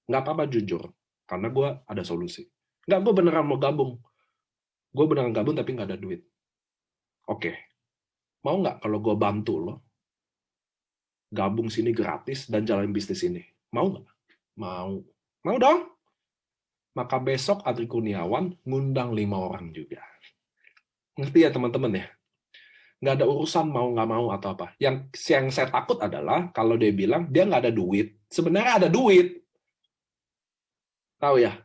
Nggak apa-apa jujur, karena gue ada solusi. Nggak, gue beneran mau gabung. Gue beneran gabung tapi nggak ada duit. Oke. Mau nggak kalau gue bantu lo gabung sini gratis dan jalan bisnis ini? Mau nggak? Mau. Mau dong? Maka besok Adri Kurniawan ngundang 5 orang juga. Ngerti ya teman-teman ya? Nggak ada urusan mau nggak mau atau apa. Yang saya takut adalah kalau dia bilang dia nggak ada duit. Sebenarnya ada duit. Tahu ya?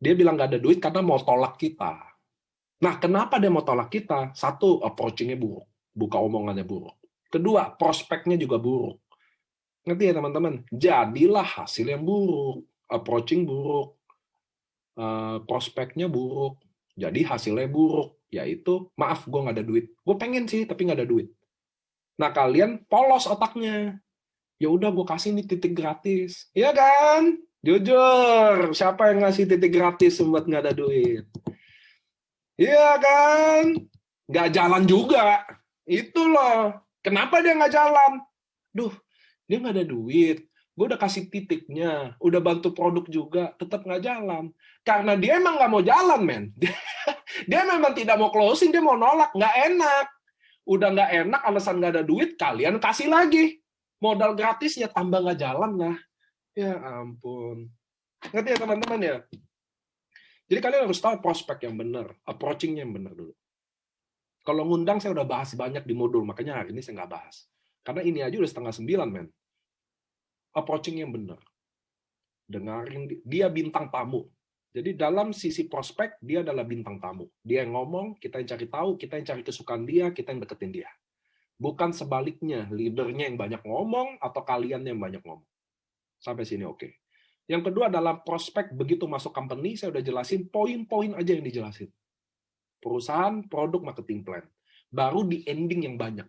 Dia bilang nggak ada duit karena mau tolak kita. Nah, kenapa dia mau tolak kita? Satu, approaching-nya buruk. Buka omongannya buruk. Kedua, prospeknya juga buruk. Ngerti ya teman-teman? Jadilah hasil yang buruk. Approaching buruk. Prospeknya buruk. Jadi hasilnya buruk. Yaitu, maaf, gue nggak ada duit. Gue pengen sih, tapi nggak ada duit. Nah, kalian polos otaknya. Ya udah, gue kasih nih titik gratis. Iya kan? Jujur. Siapa yang ngasih titik gratis buat nggak ada duit? Iya kan? Nggak jalan juga. Itu loh. Kenapa dia nggak jalan? Duh, dia nggak ada duit. Gue udah kasih titiknya. Udah bantu produk juga. Tetap nggak jalan. Karena dia emang nggak mau jalan, men. Dia memang tidak mau closing. Dia mau nolak. Nggak enak. Udah nggak enak, alasan nggak ada duit, kalian kasih lagi. Modal gratisnya tambah nggak jalan lah. Ya ampun. Ngerti ya teman-teman ya? Jadi kalian harus tahu prospek yang benar, approaching-nya yang benar dulu. Kalau ngundang saya udah bahas banyak di modul, makanya hari ini saya nggak bahas. Karena ini aja udah 8:30, men. Approaching yang benar. Dengarin, dia bintang tamu. Jadi dalam sisi prospek, dia adalah bintang tamu. Dia yang ngomong, kita yang cari tahu, kita yang cari kesukaan dia, kita yang deketin dia. Bukan sebaliknya, leadernya yang banyak ngomong, atau kalian yang banyak ngomong. Sampai sini oke. Yang kedua adalah prospek begitu masuk company, saya udah jelasin poin-poin aja yang dijelasin. Perusahaan, produk, marketing plan. Baru di ending yang banyak.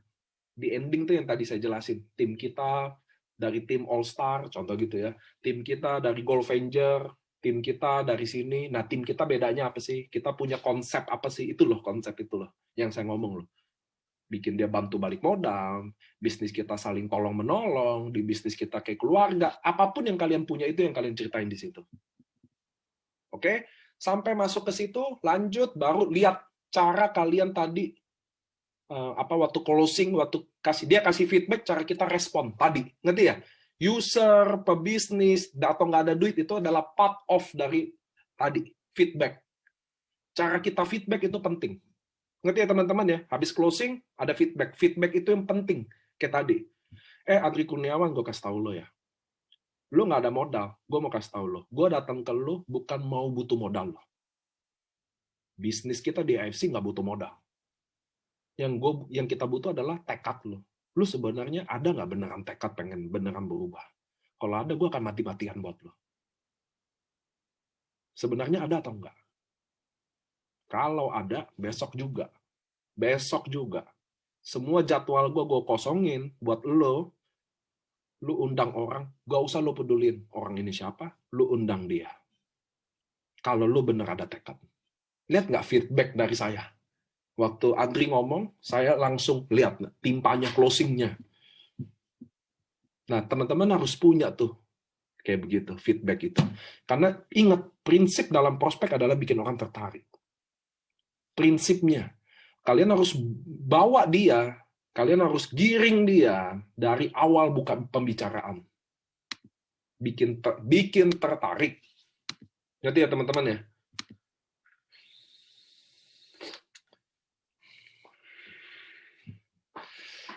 Di ending tuh yang tadi saya jelasin. Tim kita dari tim All Star, contoh gitu ya. Tim kita dari Gold Avenger, tim kita dari sini. Nah, tim kita bedanya apa sih? Kita punya konsep apa sih? Itu loh, konsep itu loh yang saya ngomong loh. Bikin dia bantu balik modal, bisnis kita saling tolong-menolong, di bisnis kita kayak keluarga, apapun yang kalian punya itu yang kalian ceritain di situ. Oke? Sampai masuk ke situ, lanjut, baru lihat cara kalian tadi, waktu closing, waktu dia kasih feedback, cara kita respon tadi. Ngerti ya? User, pebisnis, atau nggak ada duit, itu adalah part of dari tadi, feedback. Cara kita feedback itu penting. Ngerti ya teman-teman ya? Habis closing, ada feedback. Feedback itu yang penting. Kayak tadi. Adri Kurniawan, gue kasih tahu lo ya. Lo nggak ada modal, gue mau kasih tahu lo. Gue datang ke lo bukan mau butuh modal lo. Bisnis kita di AFC nggak butuh modal. Yang kita butuh adalah tekad lo. Lu sebenarnya ada nggak beneran tekad pengen beneran berubah? Kalau ada, gue akan mati-matian buat lo. Sebenarnya ada atau enggak? Kalau ada, besok juga. Besok juga. Semua jadwal gue kosongin buat lo. Lu undang orang, gak usah lo pedulin. Orang ini siapa? Lu undang dia. Kalau lu bener ada tekad. Lihat nggak feedback dari saya? Waktu Adri ngomong, saya langsung lihat timpanya, closingnya. Nah, teman-teman harus punya tuh kayak begitu, feedback itu. Karena ingat, prinsip dalam prospek adalah bikin orang tertarik. Prinsipnya. Kalian harus bawa dia, kalian harus giring dia dari awal buka pembicaraan. Bikin tertarik. Ngerti ya teman-teman ya?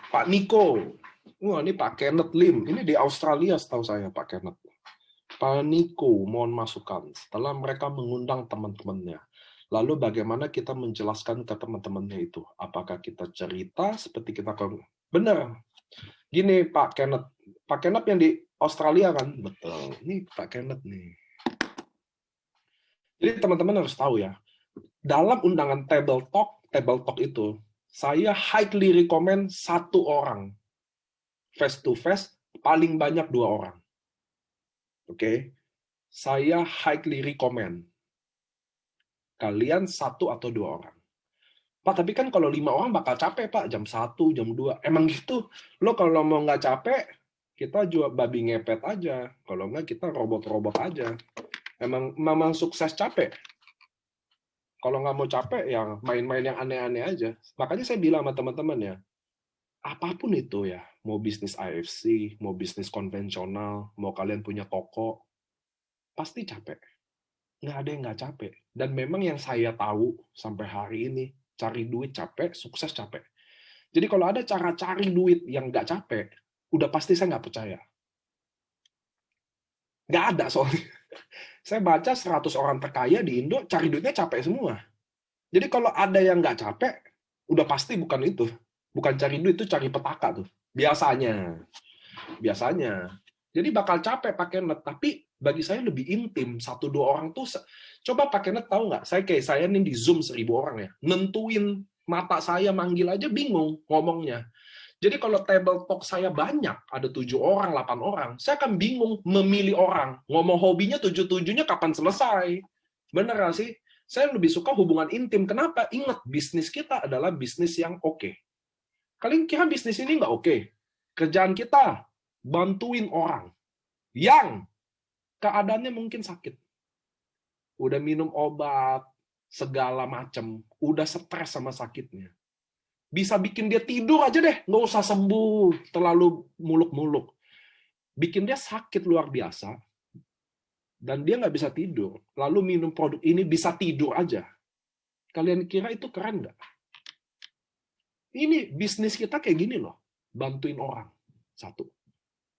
Pak Niko, wah ini Pak Kenneth Lim, ini di Australia setahu saya Pak Kenneth. Pak Niko, mohon masukan. Setelah mereka mengundang teman-temannya, lalu bagaimana kita menjelaskan ke teman-temannya itu? Apakah kita cerita seperti kita benar? Gini Pak Kenneth yang di Australia kan, betul. Ini Pak Kenneth nih. Jadi teman-teman harus tahu ya, dalam undangan table talk itu, saya highly recommend 1 orang. Face to face, paling banyak 2 orang. Oke? Saya highly recommend. Kalian 1 atau 2 orang. Pak, tapi kan kalau 5 orang bakal capek, Pak. Jam 1, jam 2. Emang gitu. Lo kalau mau nggak capek, kita jual babi ngepet aja. Kalau nggak, kita robot-robot aja. Memang sukses capek. Kalau nggak mau capek, ya main-main yang aneh-aneh aja. Makanya saya bilang sama teman-teman ya, apapun itu ya, mau bisnis AFC, mau bisnis konvensional, mau kalian punya toko, pasti capek. Nggak ada yang nggak capek. Dan memang yang saya tahu sampai hari ini, cari duit capek, sukses capek. Jadi kalau ada cara cari duit yang nggak capek, udah pasti saya nggak percaya. Nggak ada soalnya. Saya baca 100 orang terkaya di Indo, cari duitnya capek semua. Jadi kalau ada yang nggak capek, udah pasti bukan itu. Bukan cari duit, itu cari petaka tuh. Biasanya. Jadi bakal capek pakai net. Tapi bagi saya lebih intim. 1-2 orang tuh, coba pakai net tahu nggak? Saya nih di Zoom 1000 orang ya. Nentuin mata saya manggil aja bingung ngomongnya. Jadi kalau table talk saya banyak, ada 7 orang, 8 orang, saya akan bingung memilih orang. Ngomong hobinya 7-7-nya kapan selesai. Bener nggak sih? Saya lebih suka hubungan intim. Kenapa? Ingat, bisnis kita adalah bisnis yang oke. Kalian kira bisnis ini nggak oke? Kerjaan kita, bantuin orang yang keadaannya mungkin sakit. Udah minum obat, segala macam. Udah stres sama sakitnya. Bisa bikin dia tidur aja deh, nggak usah sembuh terlalu muluk-muluk. Bikin dia sakit luar biasa, dan dia nggak bisa tidur. Lalu minum produk ini bisa tidur aja. Kalian kira itu keren nggak? Ini bisnis kita kayak gini loh, bantuin orang. 1,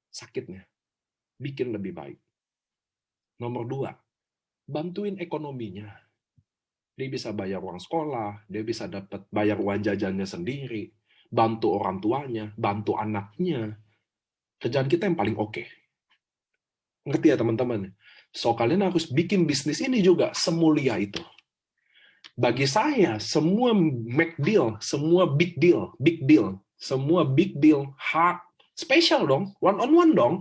sakitnya, bikin lebih baik. Nomor 2, bantuin ekonominya. Dia bisa bayar uang sekolah, dia bisa dapat bayar uang jajannya sendiri, bantu orang tuanya, bantu anaknya. Kerjaan kita yang paling oke. Ngerti ya teman-teman? So, kalian harus bikin bisnis ini juga semulia itu. Bagi saya, semua make deal, semua big deal, semua big deal, hard, special dong, one on one dong.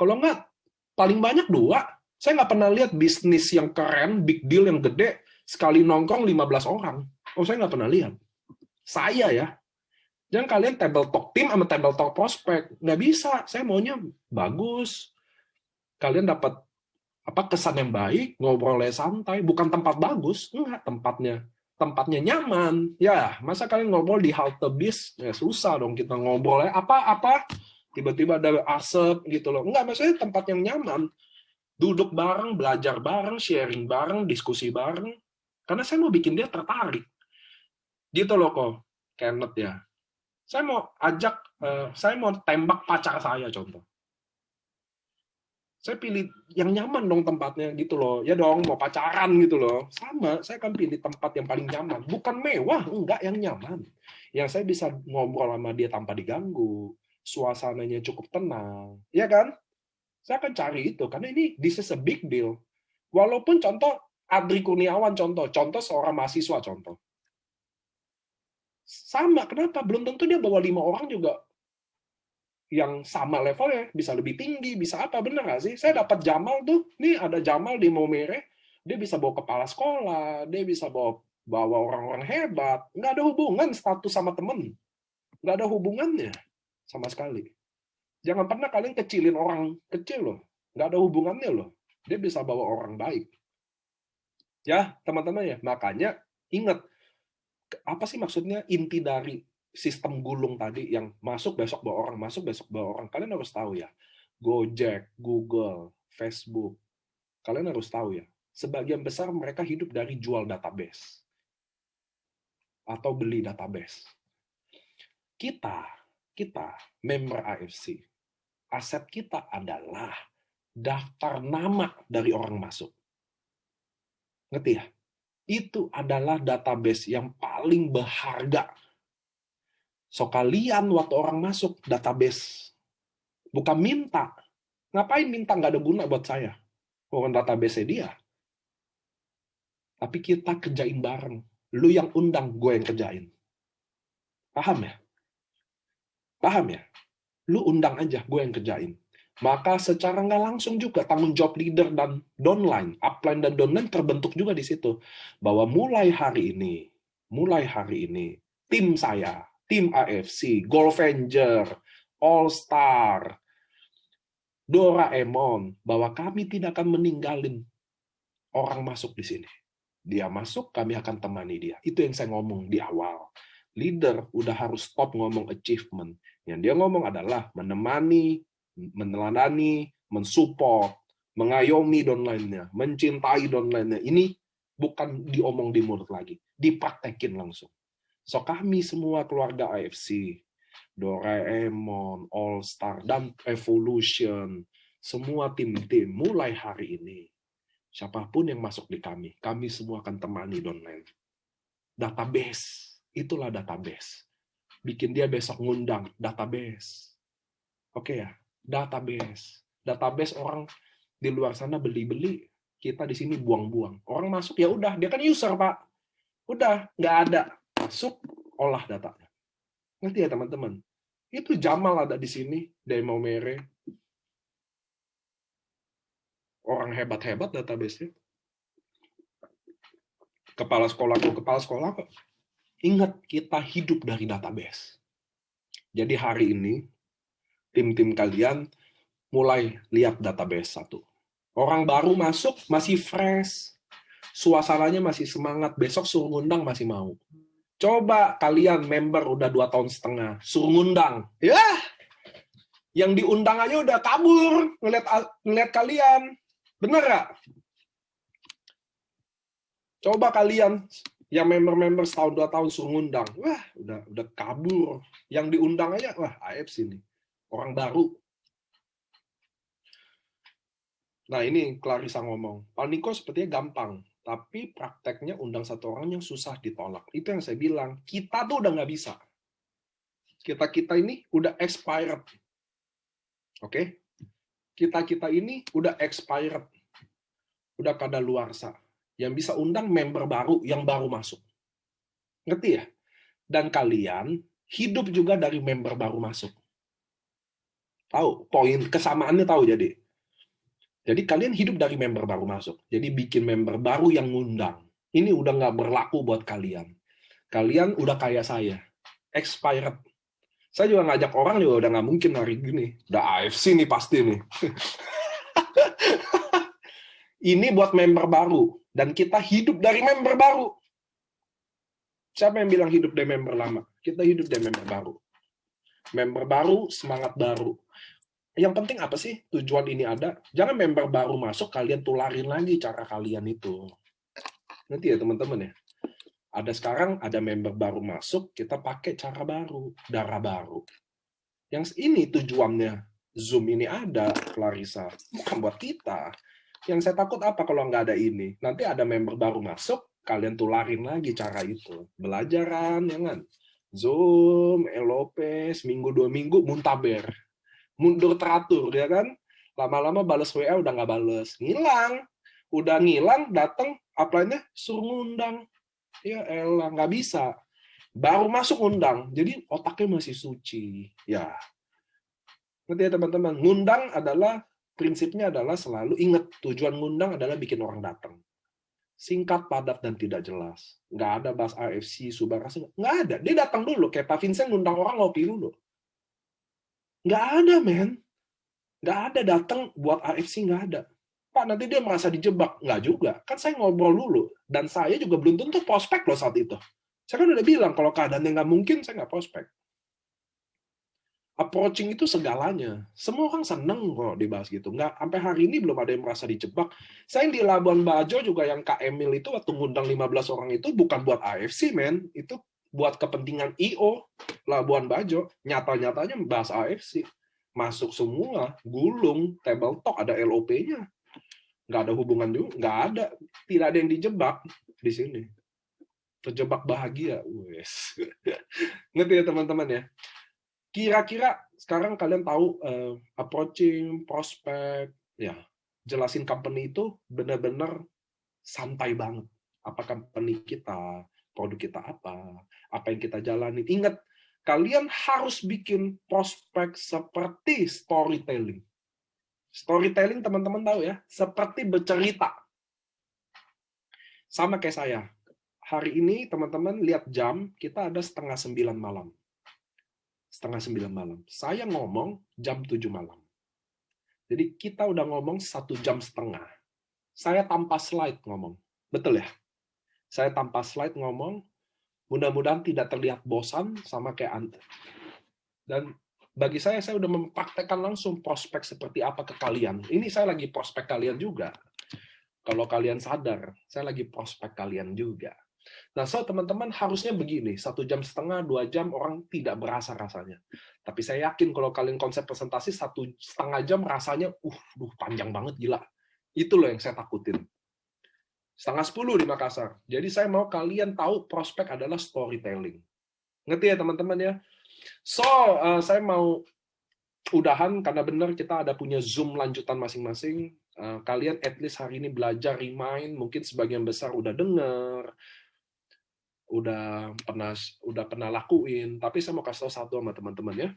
Kalau nggak, paling banyak 2. Saya nggak pernah lihat bisnis yang keren, big deal yang gede, sekali nongkrong 15 orang. Oh, saya nggak pernah lihat. Saya ya. Jangan kalian table talk tim sama table talk prospek. Nggak bisa. Saya maunya bagus. Kalian dapat kesan yang baik, ngobrolnya santai. Bukan tempat bagus. Enggak, tempatnya nyaman. Ya, masa kalian ngobrol di halte bis? Ya, susah dong kita ngobrolnya. Apa-apa. Tiba-tiba ada asap gitu loh. Enggak, maksudnya tempat yang nyaman. Duduk bareng, belajar bareng, sharing bareng, diskusi bareng. Karena saya mau bikin dia tertarik. Gitu loh kok, Kenneth ya. Saya mau tembak pacar saya contoh. Saya pilih yang nyaman dong tempatnya gitu loh. Ya dong, mau pacaran gitu loh. Sama, saya akan pilih tempat yang paling nyaman. Bukan mewah, enggak, yang nyaman. Yang saya bisa ngobrol sama dia tanpa diganggu. Suasananya cukup tenang. Ya kan? Saya akan cari itu, karena this is a big deal. Walaupun contoh, Adri Kurniawan contoh seorang mahasiswa contoh. Sama, kenapa? Belum tentu dia bawa 5 orang juga yang sama levelnya, bisa lebih tinggi, bisa apa, bener nggak sih? Saya dapat Jamal tuh, nih ada Jamal di Maumere, dia bisa bawa kepala sekolah, dia bisa bawa orang-orang hebat, nggak ada hubungan status sama temen, nggak ada hubungannya sama sekali. Jangan pernah kalian kecilin orang kecil loh. Nggak ada hubungannya loh. Dia bisa bawa orang baik. Ya, teman-teman ya. Makanya ingat, apa sih maksudnya inti dari sistem gulung tadi yang masuk besok bawa orang, masuk besok bawa orang. Kalian harus tahu ya. Gojek, Google, Facebook. Kalian harus tahu ya. Sebagian besar mereka hidup dari jual database. Atau beli database. Kita member AFC. Aset kita adalah daftar nama dari orang masuk. Ngerti ya? Itu adalah database yang paling berharga. So kalian waktu orang masuk database. Bukan minta. Ngapain minta, nggak ada guna buat saya. Bukan database dia. Tapi kita kerjain bareng. Lu yang undang, gue yang kerjain. Paham ya? Paham ya? Lu undang aja, gue yang kerjain. Maka secara nggak langsung juga tanggung jawab leader dan downline, upline dan downline terbentuk juga di situ. Bahwa mulai hari ini, tim saya, tim AFC, Golvenger, All Star, Doraemon, bahwa kami tidak akan meninggalin orang masuk di sini. Dia masuk, kami akan temani dia. Itu yang saya ngomong di awal. Leader udah harus stop ngomong achievement. Yang dia ngomong adalah menemani, meneladani, mensupport, mengayomi downline-nya, mencintai downline-nya. Ini bukan diomong di mulut lagi, dipraktekin langsung. So kami semua keluarga AFC, Doraemon, All Star, dan Evolution, semua tim-tim mulai hari ini, siapapun yang masuk di kami semua akan temani downline. Database, itulah database. Bikin dia besok ngundang, database. Oke ya, database. Database orang di luar sana beli-beli, kita di sini buang-buang. Orang masuk ya udah, dia kan user, Pak. Udah, nggak ada. Masuk, olah datanya. Ngerti ya, teman-teman? Itu Jamal ada di sini, dari Maumere. Orang hebat-hebat database-nya. Kepala sekolah kok. Ingat, kita hidup dari database. Jadi hari ini, tim-tim kalian mulai lihat database satu. Orang baru masuk, masih fresh. Suasananya masih semangat. Besok suruh ngundang masih mau. Coba kalian member udah 2 tahun setengah, suruh ngundang. Ya, yang diundang aja udah kabur ngeliat kalian. Bener gak? Coba kalian yang member-member setahun 2 tahun suruh ngundang, wah udah kabur. Yang diundang aja, wah AFC nih, orang baru. Nah ini Clarissa ngomong, Pak Niko sepertinya gampang, tapi prakteknya undang 1 orang yang susah ditolak. Itu yang saya bilang, kita tuh udah nggak bisa. Kita ini udah expired. Oke? Kita ini udah expired. Udah kadaluarsa. Yang bisa undang member baru yang baru masuk. Ngerti ya? Dan kalian hidup juga dari member baru masuk. Tahu? Poin kesamaannya tahu jadi. Jadi kalian hidup dari member baru masuk. Jadi bikin member baru yang ngundang. Ini udah nggak berlaku buat kalian. Kalian udah kayak saya. Expired. Saya juga ngajak orang juga udah nggak mungkin hari gini. Udah AFC nih pasti nih. Ini buat member baru. Dan kita hidup dari member baru. Siapa yang bilang hidup dari member lama? Kita hidup dari member baru. Member baru, semangat baru. Yang penting apa sih tujuan ini ada? Jangan member baru masuk, kalian tularin lagi cara kalian itu. Nanti ya teman-teman ya. Ada sekarang, ada member baru masuk, kita pakai cara baru, darah baru. Yang ini tujuannya. Zoom ini ada, Clarissa. Bukan buat kita. Yang saya takut apa kalau nggak ada ini? Nanti ada member baru masuk, kalian tularin lagi cara itu. Belajaran, ya kan? Zoom, LOP, seminggu 2 minggu, muntaber. Mundur teratur, ya kan? Lama-lama balas WA udah nggak balas. Ngilang. Udah ngilang, datang, apanya? Suruh ngundang. Ya elah, nggak bisa. Baru masuk ngundang. Jadi otaknya masih suci. Ya. Ngerti ya teman-teman? Ngundang adalah, prinsipnya adalah selalu ingat, tujuan ngundang adalah bikin orang datang. Singkat, padat, dan tidak jelas. Nggak ada bahas AFC, Subarasa. Nggak ada. Dia datang dulu. Kayak Pak Vincent ngundang orang ngopi dulu. Nggak ada, men. Nggak ada datang buat AFC, nggak ada. Pak, nanti dia merasa dijebak. Nggak juga. Kan saya ngobrol dulu. Dan saya juga belum tentu prospek loh saat itu. Saya kan udah bilang, kalau keadaannya nggak mungkin, saya nggak prospek. Approaching itu segalanya. Semua orang seneng kok dibahas gitu. Nggak, sampai hari ini belum ada yang merasa dijebak. Saya di Labuan Bajo juga yang Kak Emil itu waktu ngundang 15 orang itu bukan buat AFC, men. Itu buat kepentingan IO Labuan Bajo. Nyata-nyatanya bahas AFC. Masuk semua, gulung, table talk, ada LOP-nya. Nggak ada hubungan juga, nggak ada. Tidak ada yang dijebak di sini. Terjebak bahagia. Wes. Ngerti ya teman-teman ya? Kira-kira sekarang kalian tahu approaching, prospek, ya jelasin company itu benar-benar santai banget. Apa company kita, produk kita apa yang kita jalani. Ingat, kalian harus bikin prospek seperti storytelling. Storytelling teman-teman tahu ya, seperti bercerita. Sama kayak saya. Hari ini teman-teman lihat jam, kita ada 8:30 malam. 8:30 malam. Saya ngomong jam 7 malam. Jadi kita udah ngomong 1,5 jam. Saya tanpa slide ngomong. Betul ya? Saya tanpa slide ngomong. Mudah-mudahan tidak terlihat bosan sama kayak Anda. Dan bagi saya udah mempraktekkan langsung prospek seperti apa ke kalian. Ini saya lagi prospek kalian juga. Kalau kalian sadar, saya lagi prospek kalian juga. Nah, so teman-teman harusnya begini, 1,5 jam, 2 jam orang tidak berasa rasanya. Tapi saya yakin kalau kalian konsep presentasi 1,5 jam rasanya, panjang banget gila. Itu loh yang saya takutin. 9:30 di Makassar. Jadi saya mau kalian tahu prospek adalah storytelling. Ngerti ya teman-teman ya? So, saya mau udahan karena benar kita ada punya Zoom lanjutan masing-masing. Kalian at least hari ini belajar, remind, mungkin sebagian besar udah dengar, udah pernah lakuin, tapi saya mau kasih tahu satu sama teman-teman ya.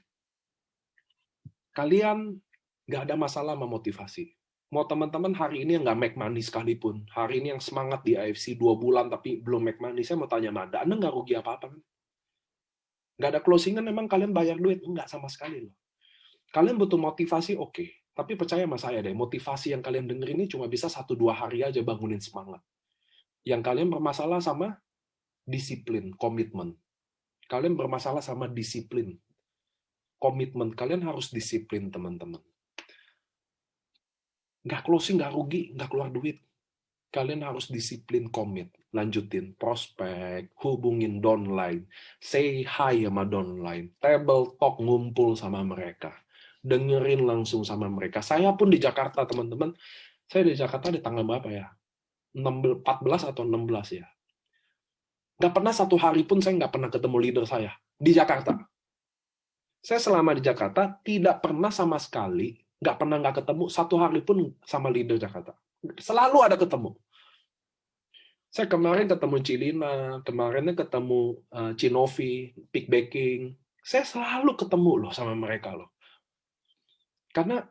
Kalian nggak ada masalah memotivasi. Mau teman-teman hari ini yang nggak make money sekalipun, hari ini yang semangat di AFC 2 bulan tapi belum make money, saya mau tanya sama Anda nggak rugi apa-apa kan? Nggak ada closingan, memang kalian bayar duit? Nggak sama sekali loh. Kalian butuh motivasi, oke. Tapi percaya sama saya deh, motivasi yang kalian denger ini cuma bisa 1-2 hari aja bangunin semangat. Yang kalian bermasalah sama disiplin, komitmen. Kalian bermasalah sama disiplin. Komitmen. Kalian harus disiplin, teman-teman. Nggak closing, nggak rugi, nggak keluar duit. Kalian harus disiplin, komit. Lanjutin. Prospek, hubungin downline. Say hi sama downline. Table talk, ngumpul sama mereka. Dengerin langsung sama mereka. Saya pun di Jakarta, teman-teman. Saya di Jakarta di tanggal berapa ya? 14 atau 16 ya. Nggak pernah satu hari pun saya nggak pernah ketemu leader saya di Jakarta. Saya selama di Jakarta tidak pernah sama sekali, nggak ketemu satu hari pun sama leader Jakarta. Selalu ada ketemu. Saya kemarin ketemu Cilina, kemarinnya ketemu Cinovi, Peak Baking. Saya selalu ketemu loh sama mereka loh. Karena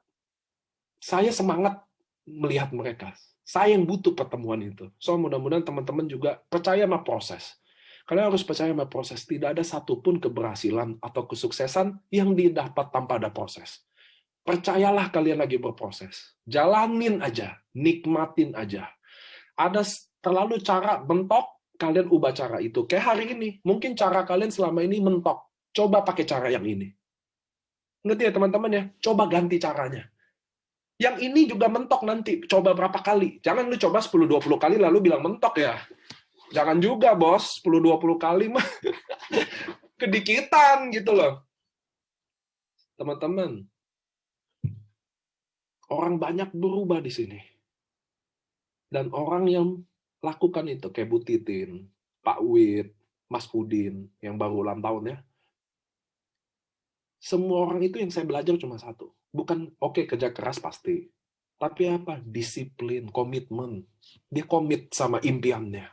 saya semangat melihat mereka. Saya yang butuh pertemuan itu. So, mudah-mudahan teman-teman juga percaya sama proses. Kalian harus percaya sama proses. Tidak ada satupun keberhasilan atau kesuksesan yang didapat tanpa ada proses. Percayalah kalian lagi berproses. Jalanin aja. Nikmatin aja. Ada terlalu cara mentok, kalian ubah cara itu. Kayak hari ini. Mungkin cara kalian selama ini mentok. Coba pakai cara yang ini. Ngerti ya teman-teman ya? Coba ganti caranya. Yang ini juga mentok nanti. Coba berapa kali. Jangan lu coba 10-20 kali lalu bilang mentok ya. Jangan juga, bos. 10-20 kali mah kedikitan gitu loh. Teman-teman, orang banyak berubah di sini. Dan orang yang lakukan itu, kayak Bu Titin, Pak Wid, Mas Pudin, yang baru ulang tahun ya. Semua orang itu yang saya belajar cuma satu. Bukan, oke, kerja keras pasti. Tapi apa? Disiplin, komitmen. Dia komit sama impiannya.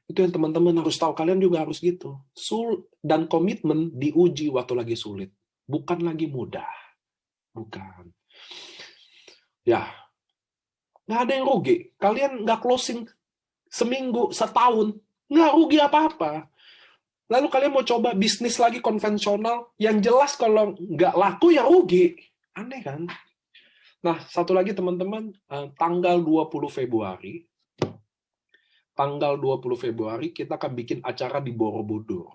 Itu yang teman-teman harus tahu. Kalian juga harus gitu. Dan komitmen diuji waktu lagi sulit. Bukan lagi mudah. Bukan. Ya, nggak ada yang rugi. Kalian nggak closing seminggu, setahun. Nggak rugi apa-apa. Lalu kalian mau coba bisnis lagi konvensional, yang jelas kalau nggak laku ya rugi. Aneh kan? Nah, satu lagi teman-teman, tanggal 20 Februari, kita akan bikin acara di Borobudur.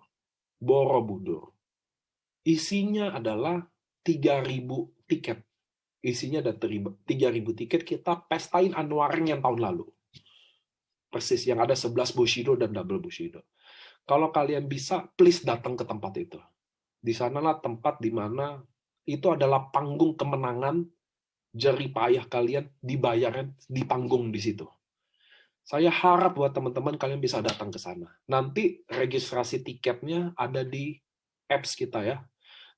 Borobudur. Isinya adalah 3.000 tiket. Isinya ada 3.000 tiket, kita pestain Unwiring yang tahun lalu. Persis, yang ada 11 Bushido dan double Bushido. Kalau kalian bisa, please datang ke tempat itu. Di sanalah tempat di mana itu adalah panggung kemenangan, jerih payah kalian dibayarkan di panggung di situ. Saya harap buat teman-teman kalian bisa datang ke sana. Nanti registrasi tiketnya ada di apps kita ya.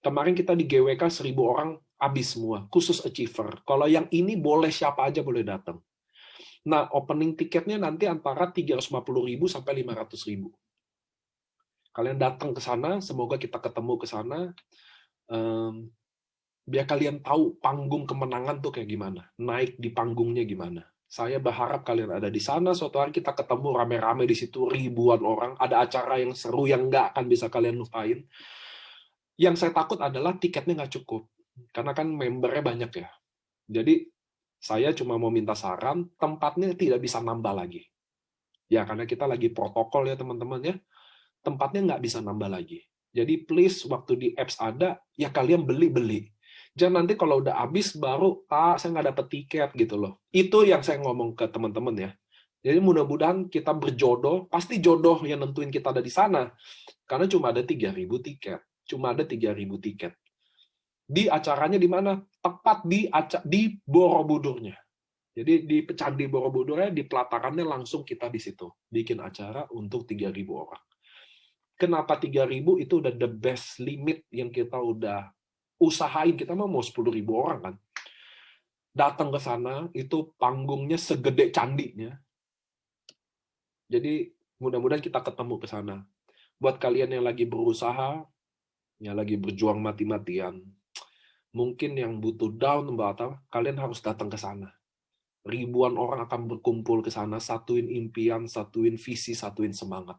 Kemarin kita di GWK 1.000 orang habis semua, khusus achiever. Kalau yang ini boleh siapa aja boleh datang. Nah, opening tiketnya nanti antara 350.000 sampai 500.000. Kalian datang ke sana, semoga kita ketemu ke sana. Biar kalian tahu panggung kemenangan tuh kayak gimana. Naik di panggungnya gimana. Saya berharap kalian ada di sana. Suatu hari kita ketemu rame-rame di situ, ribuan orang. Ada acara yang seru yang nggak akan bisa kalian lupain. Yang saya takut adalah tiketnya nggak cukup. Karena kan membernya banyak ya. Jadi saya cuma mau minta saran, tempatnya tidak bisa nambah lagi. Ya, karena kita lagi protokol ya teman-teman ya. Tempatnya nggak bisa nambah lagi. Jadi please, waktu di apps ada, ya kalian beli-beli. Jangan nanti kalau udah habis, baru, saya nggak dapet tiket gitu loh. Itu yang saya ngomong ke teman-teman ya. Jadi mudah-mudahan kita berjodoh, pasti jodoh yang nentuin kita ada di sana. Karena cuma ada 3.000 tiket. Cuma ada 3.000 tiket. Di acaranya di mana? Tepat di Borobudurnya. Jadi di Candi Borobudurnya, di pelatarannya langsung kita di situ. Bikin acara untuk 3.000 orang. Kenapa 3.000? Itu udah the best limit yang kita udah usahain. Kita mau 10.000 orang kan. Datang ke sana, itu panggungnya segede candinya. Jadi mudah-mudahan kita ketemu ke sana. Buat kalian yang lagi berusaha, yang lagi berjuang mati-matian, mungkin yang butuh down, kalian harus datang ke sana. Ribuan orang akan berkumpul ke sana, satuin impian, satuin visi, satuin semangat.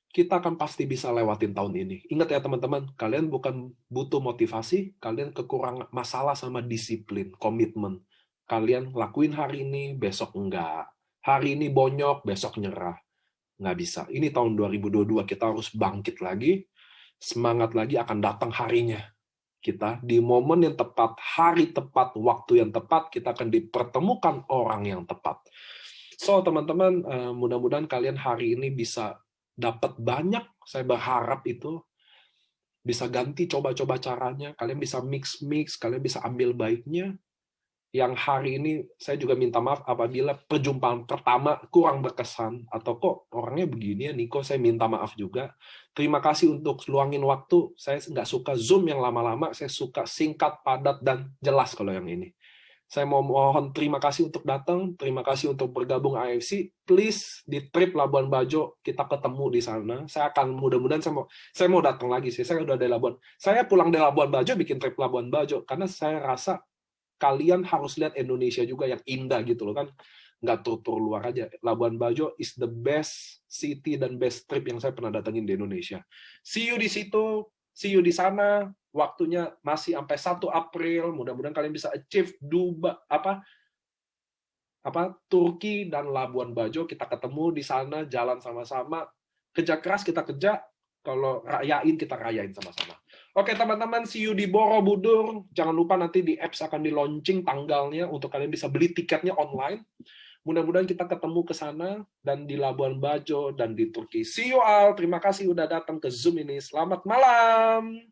Kita akan pasti bisa lewatin tahun ini. Ingat ya teman-teman, kalian bukan butuh motivasi, kalian kekurangan masalah sama disiplin, komitmen. Kalian lakuin hari ini, besok enggak. Hari ini bonyok, besok nyerah. Nggak bisa. Ini tahun 2022, kita harus bangkit lagi, semangat lagi, akan datang harinya. Kita di momen yang tepat, hari tepat, waktu yang tepat, kita akan dipertemukan orang yang tepat. So teman-teman, mudah-mudahan kalian hari ini bisa dapat banyak. Saya berharap itu bisa ganti, coba-coba caranya. Kalian bisa mix-mix, kalian bisa ambil baiknya. Yang hari ini saya juga minta maaf apabila perjumpaan pertama kurang berkesan, atau kok orangnya begini ya Niko, saya minta maaf juga. Terima kasih untuk luangin waktu. Saya nggak suka Zoom yang lama-lama, saya suka singkat, padat, dan jelas kalau yang ini. Saya mau mohon terima kasih untuk datang, terima kasih untuk bergabung AFC. Please di trip Labuan Bajo kita ketemu di sana. Saya akan mudah-mudahan saya mau datang lagi sih. Saya udah di Labuan. Saya pulang dari Labuan Bajo bikin trip Labuan Bajo karena saya rasa kalian harus lihat Indonesia juga yang indah gitu loh kan. Nggak tur-tur luar aja. Labuan Bajo is the best city dan best trip yang saya pernah datengin di Indonesia. See you di situ, see you di sana. Waktunya masih sampai 1 April. Mudah-mudahan kalian bisa achieve Turki dan Labuan Bajo. Kita ketemu di sana, jalan sama-sama. Kerja keras kita kerja, kalau rayain kita rayain sama-sama. Oke teman-teman, see you di Borobudur. Jangan lupa nanti di apps akan di launching tanggalnya untuk kalian bisa beli tiketnya online. Mudah-mudahan kita ketemu ke sana dan di Labuan Bajo dan di Turki. See you all. Terima kasih udah datang ke Zoom ini. Selamat malam.